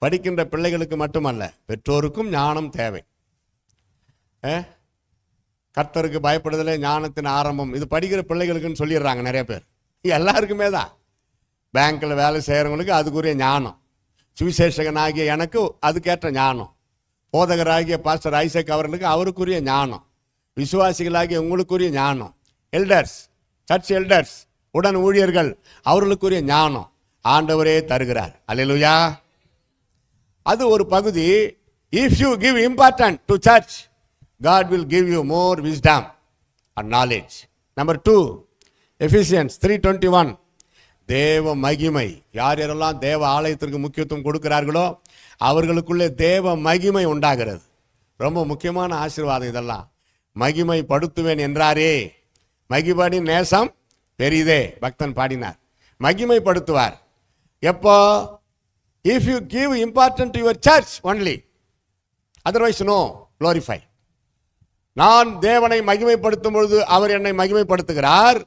படிக்கின்ற பிள்ளைகளுக்கு மட்டுமல்ல, பெற்றோருக்கும் ஞானம் தேவை. கர்த்தருக்கு பயப்படுதலே ஞானத்தின் ஆரம்பம். இது படிக்கிற பிள்ளைகளுக்குன்னு சொல்லிடுறாங்க நிறைய பேர். எல்லாருக்குமே தான். பேங்க்கில் வேலை செய்கிறவங்களுக்கு அதுக்குரிய ஞானம், சுவிசேஷகனாகிய எனக்கு அதுக்கேற்ற ஞானம், போதகராகிய பாஸ்டர் ஐசக் அவர்களுக்கு அவருக்குரிய ஞானம், விசுவாசிகளாகிய உங்களுக்குரிய ஞானம், எல்டர்ஸ் சர்ச் எல்டர்ஸ் உடன் ஊழியர்கள் அவர்களுக்குரிய ஞானம் ஆண்டவரே தருகிறார். அல்லேலூயா. அது ஒரு பகுதி. If you give important to church, God will give you more wisdom and knowledge. Number 2, Ephesians 3:21, தேவ மகிமை. யார் யாரெல்லாம் தேவ ஆலயத்திற்கு முக்கியத்துவம் கொடுக்கிறார்களோ அவர்களுக்குள்ளே தேவ மகிமை உண்டாகிறது. ரொம்ப முக்கியமான ஆசீர்வாதம் இதெல்லாம். மகிமை படுத்துவேன் என்றாரே, மகிபடி நேசம் பெரிதே, பக்தன் பாடினார். மகிமைப்படுத்துவார் எப்போ? If you give important to your church only, otherwise no, glorify. நான் தேவனை மகிமைப்படுத்தும் பொழுது அவர் என்னை மகிமைப்படுத்துகிறார்.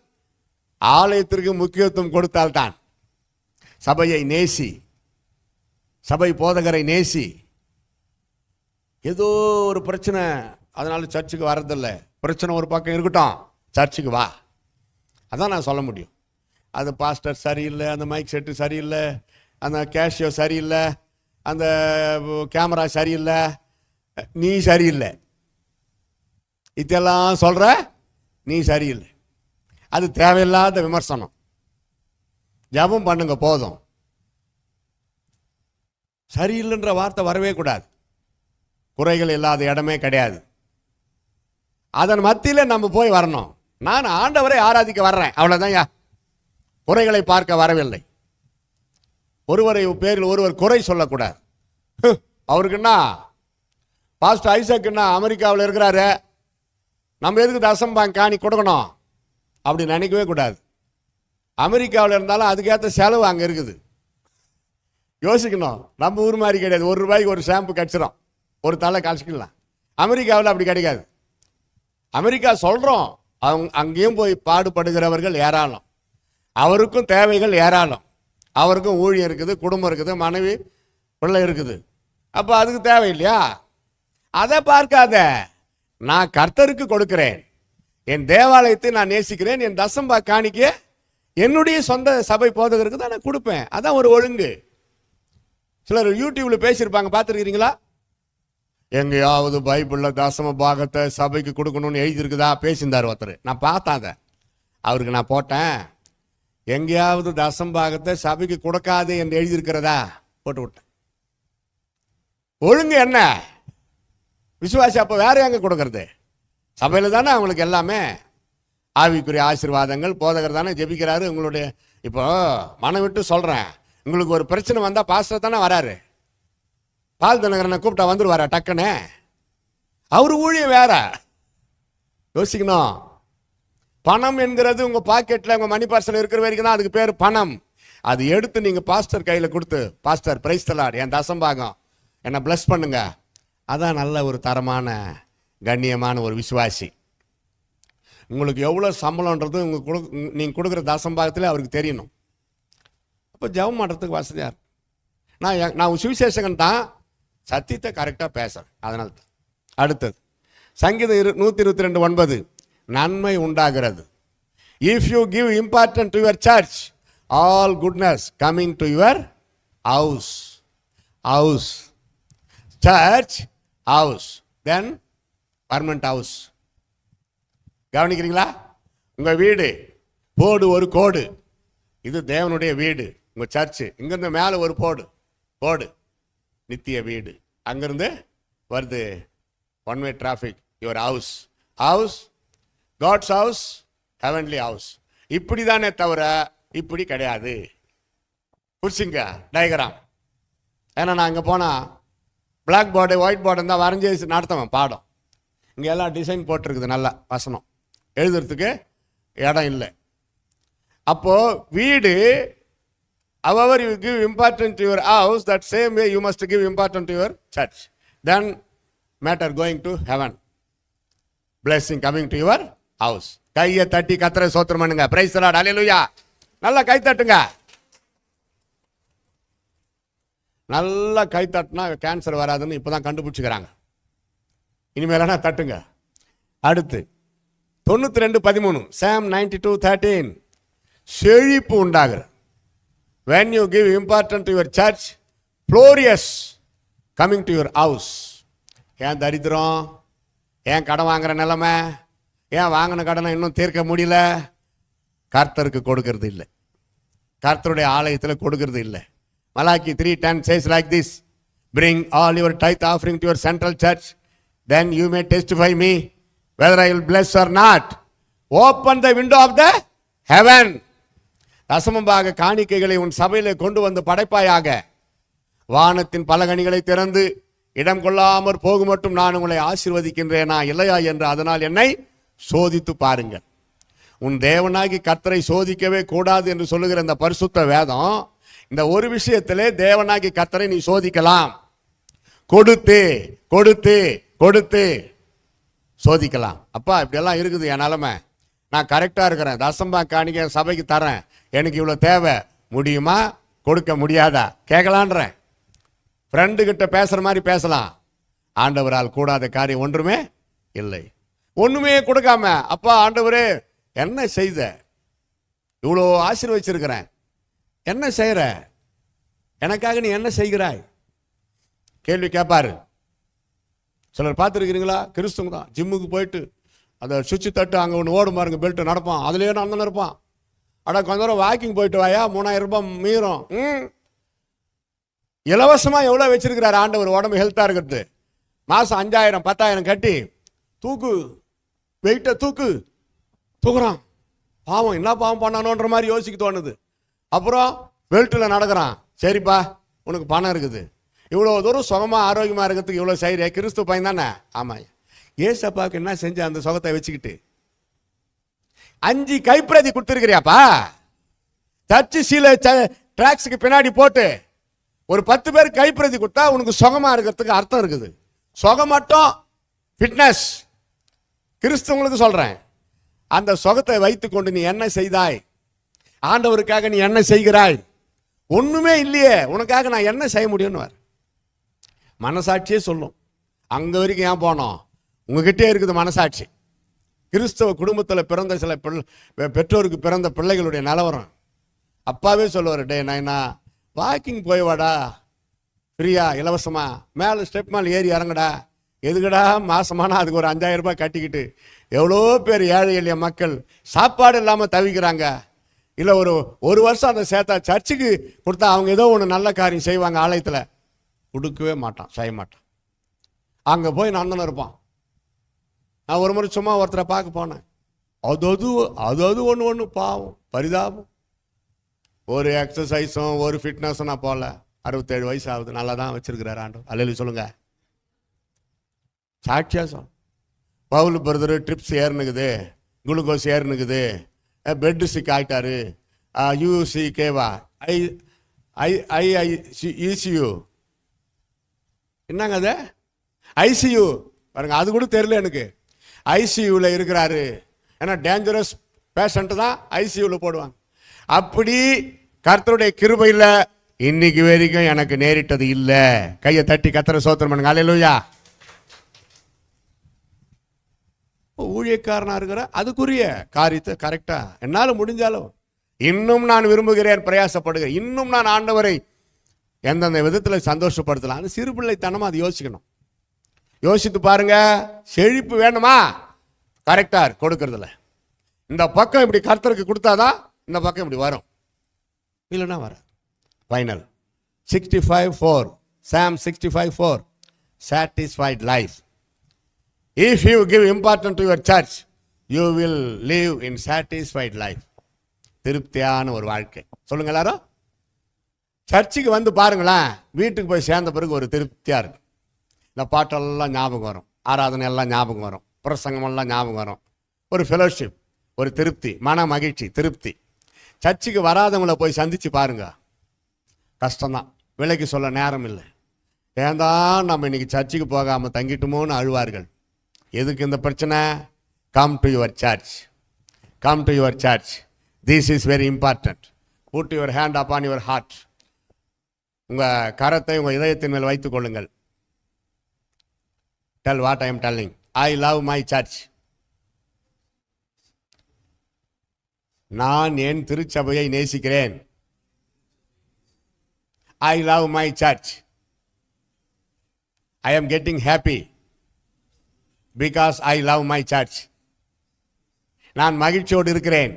ஆலயத்திற்கு முக்கியத்துவம் கொடுத்தால்தான். சபையை நேசி, சபை போதகரை நேசி. ஏதோ ஒரு பிரச்சனை அதனால சர்ச்சுக்கு வர்றதில்லை. பிரச்சனை ஒரு பக்கம் இருக்கட்டும், சர்ச்சுக்கு வா. அதான் நான் சொல்ல முடியும். அது பாஸ்டர் சரியில்லை, அந்த மைக் செட்டு சரியில்லை, அந்த கேஷியோ சரியில்லை, அந்த கேமரா சரியில்லை, நீ சரியில்லை, இதெல்லாம் சொல்ற நீ சரியில்லை. அது தேவையில்லாத விமர்சனம். ஜெபம் பண்ணுங்க போதும். சரியில்லைன்ற வார்த்தை வரவே கூடாது. குறைகள் இல்லாத இடமே கிடையாது. அதன் மத்தியில் நம்ம போய் வரணும். நான் ஆண்டவரை ஆராதிக்க வர்றேன், அவ்வளவுதான். குறைகளை பார்க்க வரவில்லை. ஒருவரை பேரில் ஒருவர் குறை சொல்லக்கூடாது. அவருக்குன்னா பாஸ்டர் ஐசக்குன்னா அமெரிக்காவில் இருக்கிறாரு, நம்ம எதுக்கு தசம்பாகம் காணி கொடுக்கணும் அப்படி நினைக்கவே கூடாது. அமெரிக்காவில் இருந்தாலும் அதுக்கேற்ற செலவு அங்கே இருக்குது. யோசிக்கணும். நம்ம ஊர் மாதிரி கிடையாது. ₹1 ஒரு ஷாம்பு கிடச்சிடும், ஒரு தலை கழிச்சிக்கலாம். அமெரிக்காவில் அப்படி கிடைக்காது. அமெரிக்கா சொல்கிறோம், அங்கேயும் போய் பாடுபடுகிறவர்கள் ஏராளம், அவருக்கும் தேவைகள் ஏராளம், அவருக்கும் ஊழியம் இருக்குது, குடும்பம் இருக்குது, மனைவி பிள்ளை இருக்குது. அப்போ அதுக்கு தேவை இல்லையா? அதை பார்க்காத. நான் கர்த்தருக்கு கொடுக்கிறேன், என் தேவாலயத்தை நான் நேசிக்கிறேன், என் தசம்பா காணிக்க என்னுடைய சொந்த சபை போதகருக்கு தான் நான் கொடுப்பேன். அதான் ஒரு ஒழுங்கு. சிலர் யூடியூப்ல பேசியிருப்பாங்க, பார்த்துருக்கிறீங்களா? எங்கேயாவது பைபிளில் தசம பாகத்தை சபைக்கு கொடுக்கணும்னு எழுதியிருக்குதா பேசியிருந்தார் ஒருத்தர். நான் பார்த்தாத, அவருக்கு நான் போட்டேன், எங்கேயாவது தசம பாகத்தை சபைக்கு கொடுக்காது என்று எழுதியிருக்கிறதா போட்டு விட்டேன். ஒழுங்கு என்ன? விசுவாசி அப்போ வேற எங்க கொடுக்கறது? சபையில் தானே அவங்களுக்கு எல்லாமே. ஆவிக்குரிய ஆசீர்வாதங்கள் போதகர் தானே ஜெபிக்கிறாரு. உங்களுடைய இப்போ மனம் விட்டு சொல்கிறேன், உங்களுக்கு ஒரு பிரச்சனை வந்தால் பாஸ்டர் தானே வராரு. பால் தினகரனை கூப்பிட்டா வந்துருவாரா டக்குன்னு? அவரு ஊழியம் வேற. யோசிக்கணும். பணம் என்கிறது உங்கள் பாக்கெட்டில் உங்கள் மணி பார்சல் இருக்கிற வரைக்கும் தான் அதுக்கு பேர் பணம். அது எடுத்து நீங்கள் பாஸ்டர் கையில் கொடுத்து, பாஸ்டர் பிரைஸ் தலாட், என் தசம்பாகம் என்னை பிளஸ் பண்ணுங்க, அதான் நல்ல ஒரு தரமான கண்ணியமான ஒரு விசுவாசி. உங்களுக்கு எவ்வளோ சம்பளம்ன்றது நீங்கள் கொடுக்குற தசம்பாகத்தில் அவருக்கு தெரியணும். அப்போ ஜெபம் பண்ணுறதுக்கு வசதியாக இருக்கும். நான் சுவிசேஷகன் தான், சத்தியத்தை கரெக்டாக பேசுகிறேன், அதனால தான். அடுத்தது சங்கீதம் 122:9, நன்மை உண்டாகிறது. If you give important to your church, all goodness coming to your house. House, church, house, then permanent house. கவனிக்கிறீங்களா? உங்கள் வீடு போடு ஒரு கோடு, இது தேவனுடைய வீடு. உங்கள் சர்ச்சு இங்கேருந்து மேலே ஒரு போடு நித்திய வீடு. அங்கிருந்து வருது one way traffic. Your house, house, God's house, heavenly house. இப்படி தானே தவிர இப்படி கிடையாது. புரிச்சுங்க டயக்ராம். ஏன்னா நான் அங்கே போனால் பிளாக் போர்டு ஒயிட் போர்டு தான் வரைஞ்சி நடத்துவேன் பாடம். இங்கே எல்லாம் டிசைன் போட்டிருக்குது, நல்லா வசனம் எழுதுறதுக்கு இடம் இல்லை. அப்போது வீடு, however you give importance to your house, that same way you must give importance to your church. Then matter going to heaven, blessing coming to your house. கையை தட்டி கர்த்தரை ஸ்தோத்திரம் பண்ணுங்க. பிரைஸ் தி லார்ட், ஹல்லேலூயா. நல்லா கை தட்டுங்க. நல்லா கை தட்டினா கேன்சர் வராதுன்னு இப்போ தான் கண்டுபிடிச்சிக்கிறாங்க. இனிமேலானா தட்டுங்க. அடுத்து 92:13, Psalm 92:13, செழிப்பு உண்டாகிறது. When you give importance to your church, glorious coming to your house. ஏன் தரித்திரம்? ஏன் கடன் வாங்குற நிலைமை? ஏன் வாங்கின கடனை இன்னும் தீர்க்க முடியல? கர்த்தருக்கு கொடுக்கறது இல்லை, கர்த்தருடைய ஆலயத்தில் கொடுக்கறது இல்லை. Malachi 3:10 says like this, bring all your tithe offering to your central church, then you may testify me whether I will bless or not. Open the window of the heaven. தசமபாக காணிக்கைகளை உன் சபையிலே கொண்டு வந்து படைப்பாயாக. வானத்தின் பலகணிகளை திறந்து இடம் கொள்ளாமற் போகும் மட்டும் நான் உங்களை ஆசீர்வதிக்கின்றேனா இல்லையா என்று அதனால் என்னை சோதித்து பாருங்கள். உன் தேவனாகி கர்த்தரை சோதிக்கவே கூடாது என்று சொல்லுகிற இந்த பரிசுத்த வேதம், இந்த ஒரு விஷயத்திலே தேவனாகி கர்த்தரை நீ சோதிக்கலாம். கொடுத்து கொடுத்து கொடுத்து சோதிக்கலாம். அப்பா இப்படியெல்லாம் இருக்குது என் நிலைமை, நான் கரெக்டாக இருக்கிறேன், தசம்பா காணிக்க சபைக்கு தரேன், எனக்கு இவ்வளோ தேவை, முடியுமா கொடுக்க முடியாதா கேட்கலான்றேன். ஃப்ரெண்டு கிட்ட பேசுகிற மாதிரி பேசலாம். ஆண்டவரால் கூடாத காரியம் ஒன்றுமே இல்லை. ஒன்றுமே கொடுக்காம, அப்பா ஆண்டவரே என்ன செய்த, இவ்வளோ ஆசீர்வதிச்சிருக்கிறேன், என்ன செய்கிற, எனக்காக நீ என்ன செய்கிறாய் கேள்வி கேட்பாரு. சிலர் பார்த்துருக்கிறீங்களா? கிறிஸ்துவங்க தான் ஜிம்முக்கு போயிட்டு அந்த சுவிட்சு தட்டு அங்கே ஒன்று ஓடும் பாருங்க, பெல்ட்டு நடப்பான், அதுலேயே நடந்துன்னு இருப்பான். அடா கொஞ்ச நேரம் வாக்கிங் போயிட்டு வாயா, 3000 ரூபாய் மீறும். இலவசமாக எவ்வளோ வச்சிருக்கிறாரு ஆண்டவர் உடம்பு ஹெல்த்தாக இருக்கிறது. மாதம் 5000 10,000 கட்டி தூக்கு, வெயிட்டை தூக்குறான். பாவம், என்ன பாவம் பண்ணானோன்ற மாதிரி யோசிக்க தோணுது. அப்புறம் பெல்ட்டில் நடக்கிறான். சரிப்பா உனக்கு பணம் இருக்குது, இவ்வளோ தூரம் சுகமாக ஆரோக்கியமாக இருக்கிறதுக்கு இவ்வளோ செய்கிற கிறிஸ்துவ பையன் தானே? ஆமாம். ஏசப்பாவுக்கு என்ன செஞ்ச அந்த சுகத்தை வச்சுக்கிட்டு? 5 கைப்பிரதி கொடுத்துருக்கிறியாப்பா. சர்ச்சு சீல டிராக்ஸுக்கு பின்னாடி போட்டு ஒரு 10 பேர் கைப்பிரதி கொடுத்தா உனக்கு சுகமா இருக்கிறதுக்கு அர்த்தம் இருக்குது. சுகம் மட்டும் ஃபிட்னஸ். கிறிஸ்தவங்களுக்கு சொல்றேன், அந்த சுகத்தை வைத்துக் கொண்டு நீ என்ன செய்தாய்? ஆண்டவருக்காக நீ என்ன செய்கிறாய்? ஒண்ணுமே இல்லையே, உனக்காக நான் என்ன செய்ய முடியும்னு மனசாட்சியே சொல்லும். அங்க வரைக்கும் ஏன் போனோம்? உங்ககிட்டே இருக்குது மனசாட்சி. கிறிஸ்தவ குடும்பத்தில் பிறந்த சில பெற்றோருக்கு பிறந்த பிள்ளைகளுடைய நிலவரம். அப்பாவே சொல்லுவார், டே நான் வாக்கிங் போய் வாடா, ஃப்ரீயா இலவசமா, மேலே ஸ்டெப் மேலே ஏறி இறங்கடா. எதுக்கடா மாசமானா அதுக்கு ஒரு 5000 ரூபாய் கட்டிக்கிட்டு? எவ்வளோ பேர் ஏழை எளிய மக்கள் சாப்பாடு இல்லாமல் தவிக்கிறாங்க. இல்லை ஒரு வருஷம் அந்த சேர்த்தா சர்ச்சுக்கு கொடுத்தா அவங்க ஏதோ ஒன்று நல்ல காரியம் செய்வாங்க. ஆலயத்தில் கொடுக்கவே மாட்டான், செய்ய மாட்டான். அங்கே போய் நந்தனம் இருப்பான். நான் ஒரு முறை சும்மா ஒருத்தரை பார்க்க போனேன். அது ஒன்று பாவம், பரிதாபம். ஒரு எக்ஸசைஸும் ஒரு ஃபிட்னஸும் நான் போகல. 67 வயசு ஆகுது, நல்லா தான் வச்சிருக்கிறார் ஆண்டவர். அல்லேலூயா சொல்லுங்க. சாட்சியா சொல். பவுல் பிரதரு ட்ரிப்ஸ் ஏறுனுக்குது, குளுக்கோஸ் ஏறுனுக்குது, பெட்டு சிக் ஆகிட்டாரு, யூசி கேவா ஐசியூ என்னங்க அது ஐசியூ பாருங்க, அது கூட தெரியல எனக்கு. ஐசியூவில் இருக்கிறாரு. ஏன்னா டேஞ்சரஸ் பேஷண்ட் தான் ஐசியூவில் போடுவாங்க. அப்படி கர்த்தருடைய கிருபையில் இன்னைக்கு வரைக்கும் எனக்கு நேரிட்டது இல்லை. கையை தட்டி கர்த்தரை ஸ்தோத்திரம் பண்ணுங்க. அல்லேலூயா. ஊழியக்காரனா இருக்கிற அதுக்குரிய காரியத்தை கரெக்டா என்னால் முடிஞ்சாலும் இன்னும் நான் விரும்புகிறேன், பிரயாசப்படுகிறேன். இன்னும் நான் ஆண்டவரை எந்தெந்த விதத்தில் சந்தோஷப்படுத்தலாம். அது சிறு பிள்ளைத்தனமா அது யோசிக்கணும். யோசித்து பாருங்க. செழிப்பு வேணுமா? கரெக்டா கொடுக்கறதுல இந்த பக்கம் இப்படி கர்த்தருக்கு கொடுத்தாதான் இந்த பக்கம் இப்படி வரும், இல்லைன்னா வர. Final 65:4 Psalm 65:4 satisfied life. If you give importance to your church, you will live in satisfied life. திருப்தியான ஒரு வாழ்க்கை. சொல்லுங்க எல்லாரும். சர்ச்சுக்கு வந்து பாருங்களேன், வீட்டுக்கு போய் சேர்ந்த பிறகு ஒரு திருப்தியா இருக்கு. இந்த பாட்டெல்லாம் ஞாபகம் வரும், ஆராதனை எல்லாம் ஞாபகம் வரும், பிரசங்கம் எல்லாம் ஞாபகம் வரும். ஒரு ஃபெலோஷிப், ஒரு திருப்தி, மன மகிழ்ச்சி, திருப்தி. சர்ச்சுக்கு வராதவங்களை போய் சந்திச்சு பாருங்க, கஷ்டம்தான். விலைக்கு சொல்ல நேரம் இல்லை. ஏன்தான் நம்ம இன்னைக்கு சர்ச்சுக்கு போகாமல் தங்கிட்டுமோன்னு அழுவார்கள். எதுக்கு இந்த பிரச்சனை? Come to your church, come to your church. This is very important. Put your hand upon your heart. உங்கள் கரத்தை உங்கள் இதயத்தின் மேல் வைத்துக் கொள்ளுங்கள். Tell what I am telling. I love my church. நான் என் திருச்சபையை நேசிக்கிறேன். I love my church. I am getting happy because I love my church. நான் மகிழ்ச்சியோடு இருக்கிறேன்,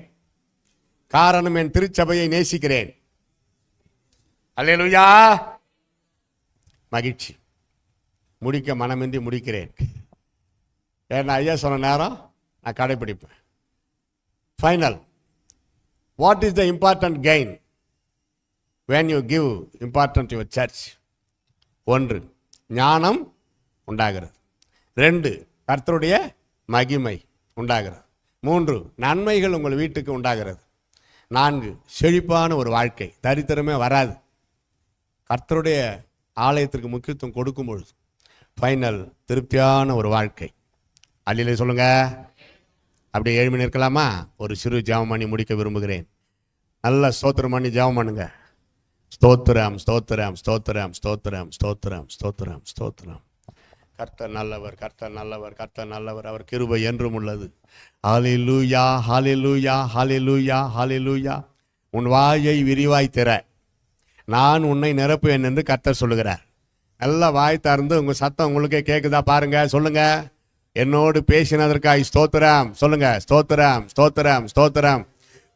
காரணம் என் திருச்சபையை நேசிக்கிறேன். அல்லேலூயா. மகிழ்ச்சி. முடிக்க மனமின்றி முடிக்கிறேன். ஏன்னா ஐயா சொன்ன நேரம் நான் கடைபிடிப்பேன். Final. What is the important gain when you give important to your church? 1, ஞானம் உண்டாகிறது. 2, கர்த்தருடைய மகிமை உண்டாகிறது. 3, நன்மைகள் உங்கள் வீட்டுக்கு உண்டாகிறது. 4, செழிப்பான ஒரு வாழ்க்கை, தரித்திரமே வராது. கர்த்தருடைய ஆலயத்திற்கு முக்கியத்துவம் கொடுக்கும் பொழுது ஃபைனல் திருப்தியான ஒரு வாழ்க்கை. அல்லேலூயா சொல்லுங்க. அப்படியே 7 மணி இருக்கலாமா? ஒரு சிறு ஜெபம் பண்ணி முடிக்க விரும்புகிறேன். நல்ல ஸ்தோத்திரம் பண்ணி ஜெபம் பண்ணுங்க. ஸ்தோத்திரம், ஸ்தோத்திரம், ஸ்தோத்திரம், ஸ்தோத்திரம், ஸ்தோத்திரம், ஸ்தோத்திரம், ஸ்தோத்திரம். கர்த்தர் நல்லவர், கர்த்தர் நல்லவர், கர்த்தர் நல்லவர். அவர் கிருபை என்றும் உள்ளது. ஹல்லேலூயா, ஹல்லேலூயா, ஹல்லேலூயா, ஹல்லேலூயா. உன் வாயை விரிவாய் திற, நான் உன்னை நிரப்புவேன் என்று கர்த்தர் சொல்லுகிறார். நல்ல வாய் திறந்து உங்க சத்தம் உங்களுக்கே கேட்குதா பாருங்க. சொல்லுங்க. என்னோடு பேசினதற்காய் ஸ்தோத்திரம். சொல்லுங்க. ஸ்தோத்திரம், ஸ்தோத்திரம், ஸ்தோத்திரம்.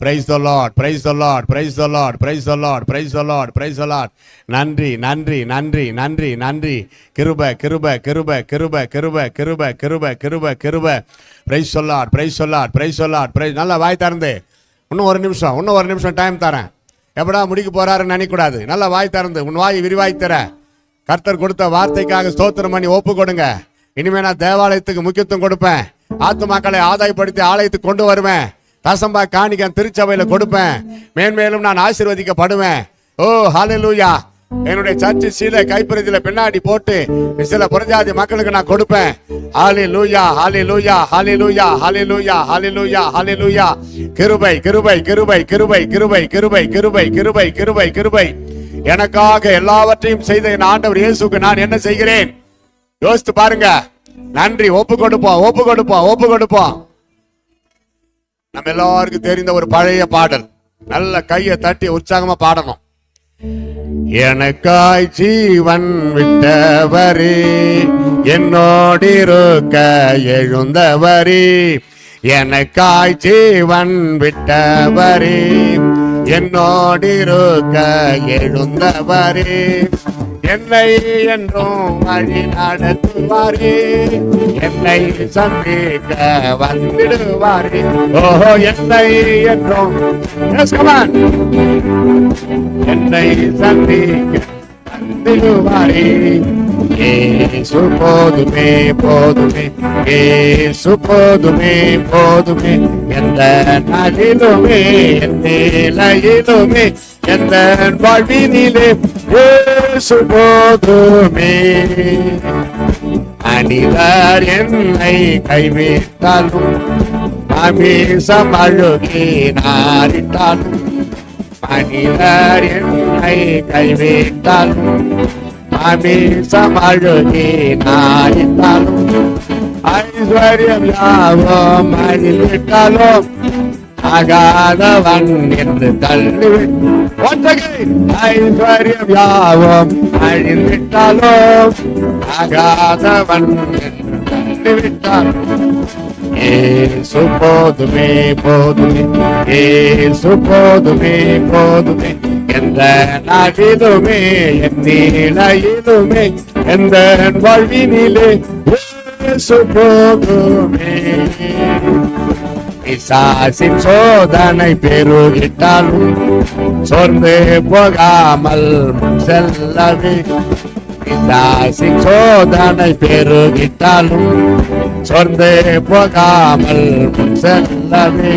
Praise the Lord, praise the Lord, praise the Lord, praise the Lord, praise the Lord, praise the Lord. நன்றி, நன்றி, நன்றி, நன்றி, நன்றி. கிருபை, கிருபை, கிருபை, கிருபை, கிருபை, கிருபை, கிருபை, கிருபை, கிருபை. Praise the Lord, praise the Lord, praise the Lord, praise. நல்லா வாய் திறந்து இன்னும் ஒரு நிமிஷம் டைம் தரேன். எப்படா முடிக்க போறாருன்னு நினைக்கூடாது. நல்லா வாய் திறந்து உன் வாய் விரிவாய் தர. கர்த்தர் கொடுத்த வார்த்தைக்காக ஸ்தோத்திரம் பண்ணி ஒப்பு கொடுங்க. இனிமே நான் தேவாலயத்துக்கு முக்கியத்துவம் கொடுப்பேன். ஆத்துமாக்களை ஆதாயப்படுத்தி ஆலயத்துக்கு கொண்டு வருவேன். தசம்பா காணிக்க திருச்சபையில கொடுப்பேன். மேன்மேலும் நான் ஆசீர்வதிக்கப்படுவேன். ஓ ஹல்லேலூயா. என்னுடைய சர்ச்சு சீலை கைப்பிரதியில பின்னாடி போட்டு சில புறஜாதி மக்களுக்கு நான் கொடுப்பேன். ஹல்லேலூயா, ஹல்லேலூயா, ஹல்லேலூயா, ஹல்லேலூயா, ஹல்லேலூயா, ஹல்லேலூயா. கிருபை, கிருபை, கிருபை, கிருபை, கிருபை, கிருபை, கிருபை, கிருபை, கிருபை, கிருபை. எனக்காக எல்லாவற்றையும் செய்த என் ஆண்டவர் இயேசுக்கு நான் என்ன செய்கிறேன்? யோசித்து பாருங்க. நன்றி. ஒப்பு கொடுப்போம், ஒப்பு கொடுப்போம், ஒப்பு கொடுப்போம். நம்ம எல்லாருக்கும் தெரிந்த ஒரு பழைய பாடல். நல்ல கையை தட்டி உற்சாகமா பாடணும். எனக்காய் ஜீவன் விட்டவரே, என்னோடிருக்க எழுந்தவரே, எனக்காய் ஜீவன் விட்டவரே, என்னோடிருக்க எழுந்தவரே, என்னை என்றும் வழி நடத்துவாரே, என்னை சந்திக்க வந்திடுவாரே. ஓஹோ, என்னை என்றும் என்னை சந்திக்க வந்திடுவாரே. ஏசு போதுமே, போதுமே, ஏசு போதுமே, போதுமே. எந்த நாளிலுமே, எந்த நிலையிலுமே, எந்த வாழ்வினிலே ஏசு போதுமே. மனிதர் என்னை கைவிட்டாலும், மாமிசம் அழுகி நாரிட்டாலும், மனிதர் என்னை கைவிட்டாலும், மாமிசம் அழுகி நாரிட்டாலும், ஐஸ்வர்யம் யாவும் அழிவிட்டாலும், ஆகாதவன் என்று தள்ளிவிட்டாலும், ஐஸ்வர்யம் யாவும் அழிவிட்டாலும், ஆகாதவன் என்று தள்ளிவிட்டாலும், ஏசு போதுமே, போதுமே, ஏசு போதுமே, போதுமே. எந்த நாளிலுமே, என் நிலையிலுமே, எந்த வாழ்வினிலே ஏசு போதுமே. பிசாசின் சோதனை பெருகிட்டாலும் சோர்ந்து போகாமல் செல்லவே, பிசாசின் சோதனை பெருகிட்டாலும் சோர்ந்து போகாமல் செல்லவே,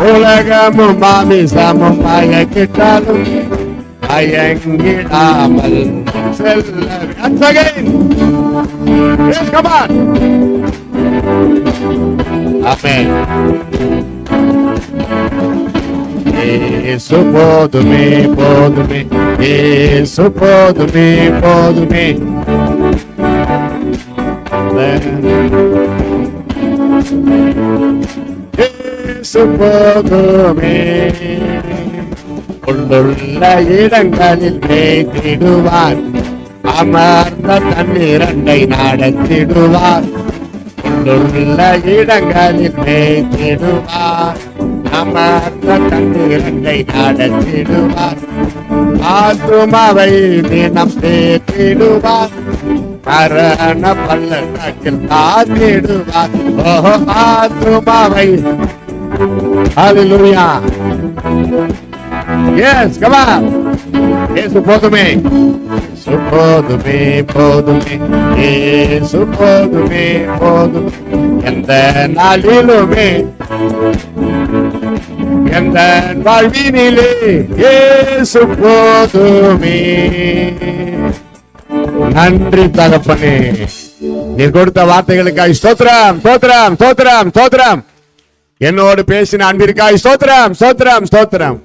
உலகமும் மாமிசமும் மயக்கிட்டாலும் மயங்கிடாமல் செல்லவே. Once again. Yes, come on. Amen. ஏசு போதுமே, போதுமே, ஏசு போதுமே, போதுமே. ஏசு போதுமே. உள்ளுள்ள இடங்களில் மேய்த்திடுவார், அமர்ந்த தண்ணீரண்டை நடத்திடுவார். உள்ளுள்ள இடங்களில் மேய்த்திடுவார், அமர்ந்த தண்ணீரண்டை நடத்திடுவார். ஆத்துமாவை தினம் தேற்றிடுவார், மரண பள்ளத்தாக்கில் காத்திடுவார். ஓஹோ, ஆத்துமாவை. ஹல்லேலூயா. Yes, come on. இயேசு போதுமே, இயேசு போதுமே, போதுமே, இயேசு போதுமே, போதுமே. எந்த நாளிலுமே, எந்த வாழ்வினிலே இயேசு போதுமே. நன்றி தகப்பனே, நீர் கொடுத்த வார்த்தைகளுக்காய் ஸ்தோத்திரம், ஸ்தோத்திரம், ஸ்தோத்திரம், ஸ்தோத்திரம். என்னோடு பேசின அன்பிற்காய் ஸ்தோத்திரம், ஸ்தோத்திரம், ஸ்தோத்திரம்.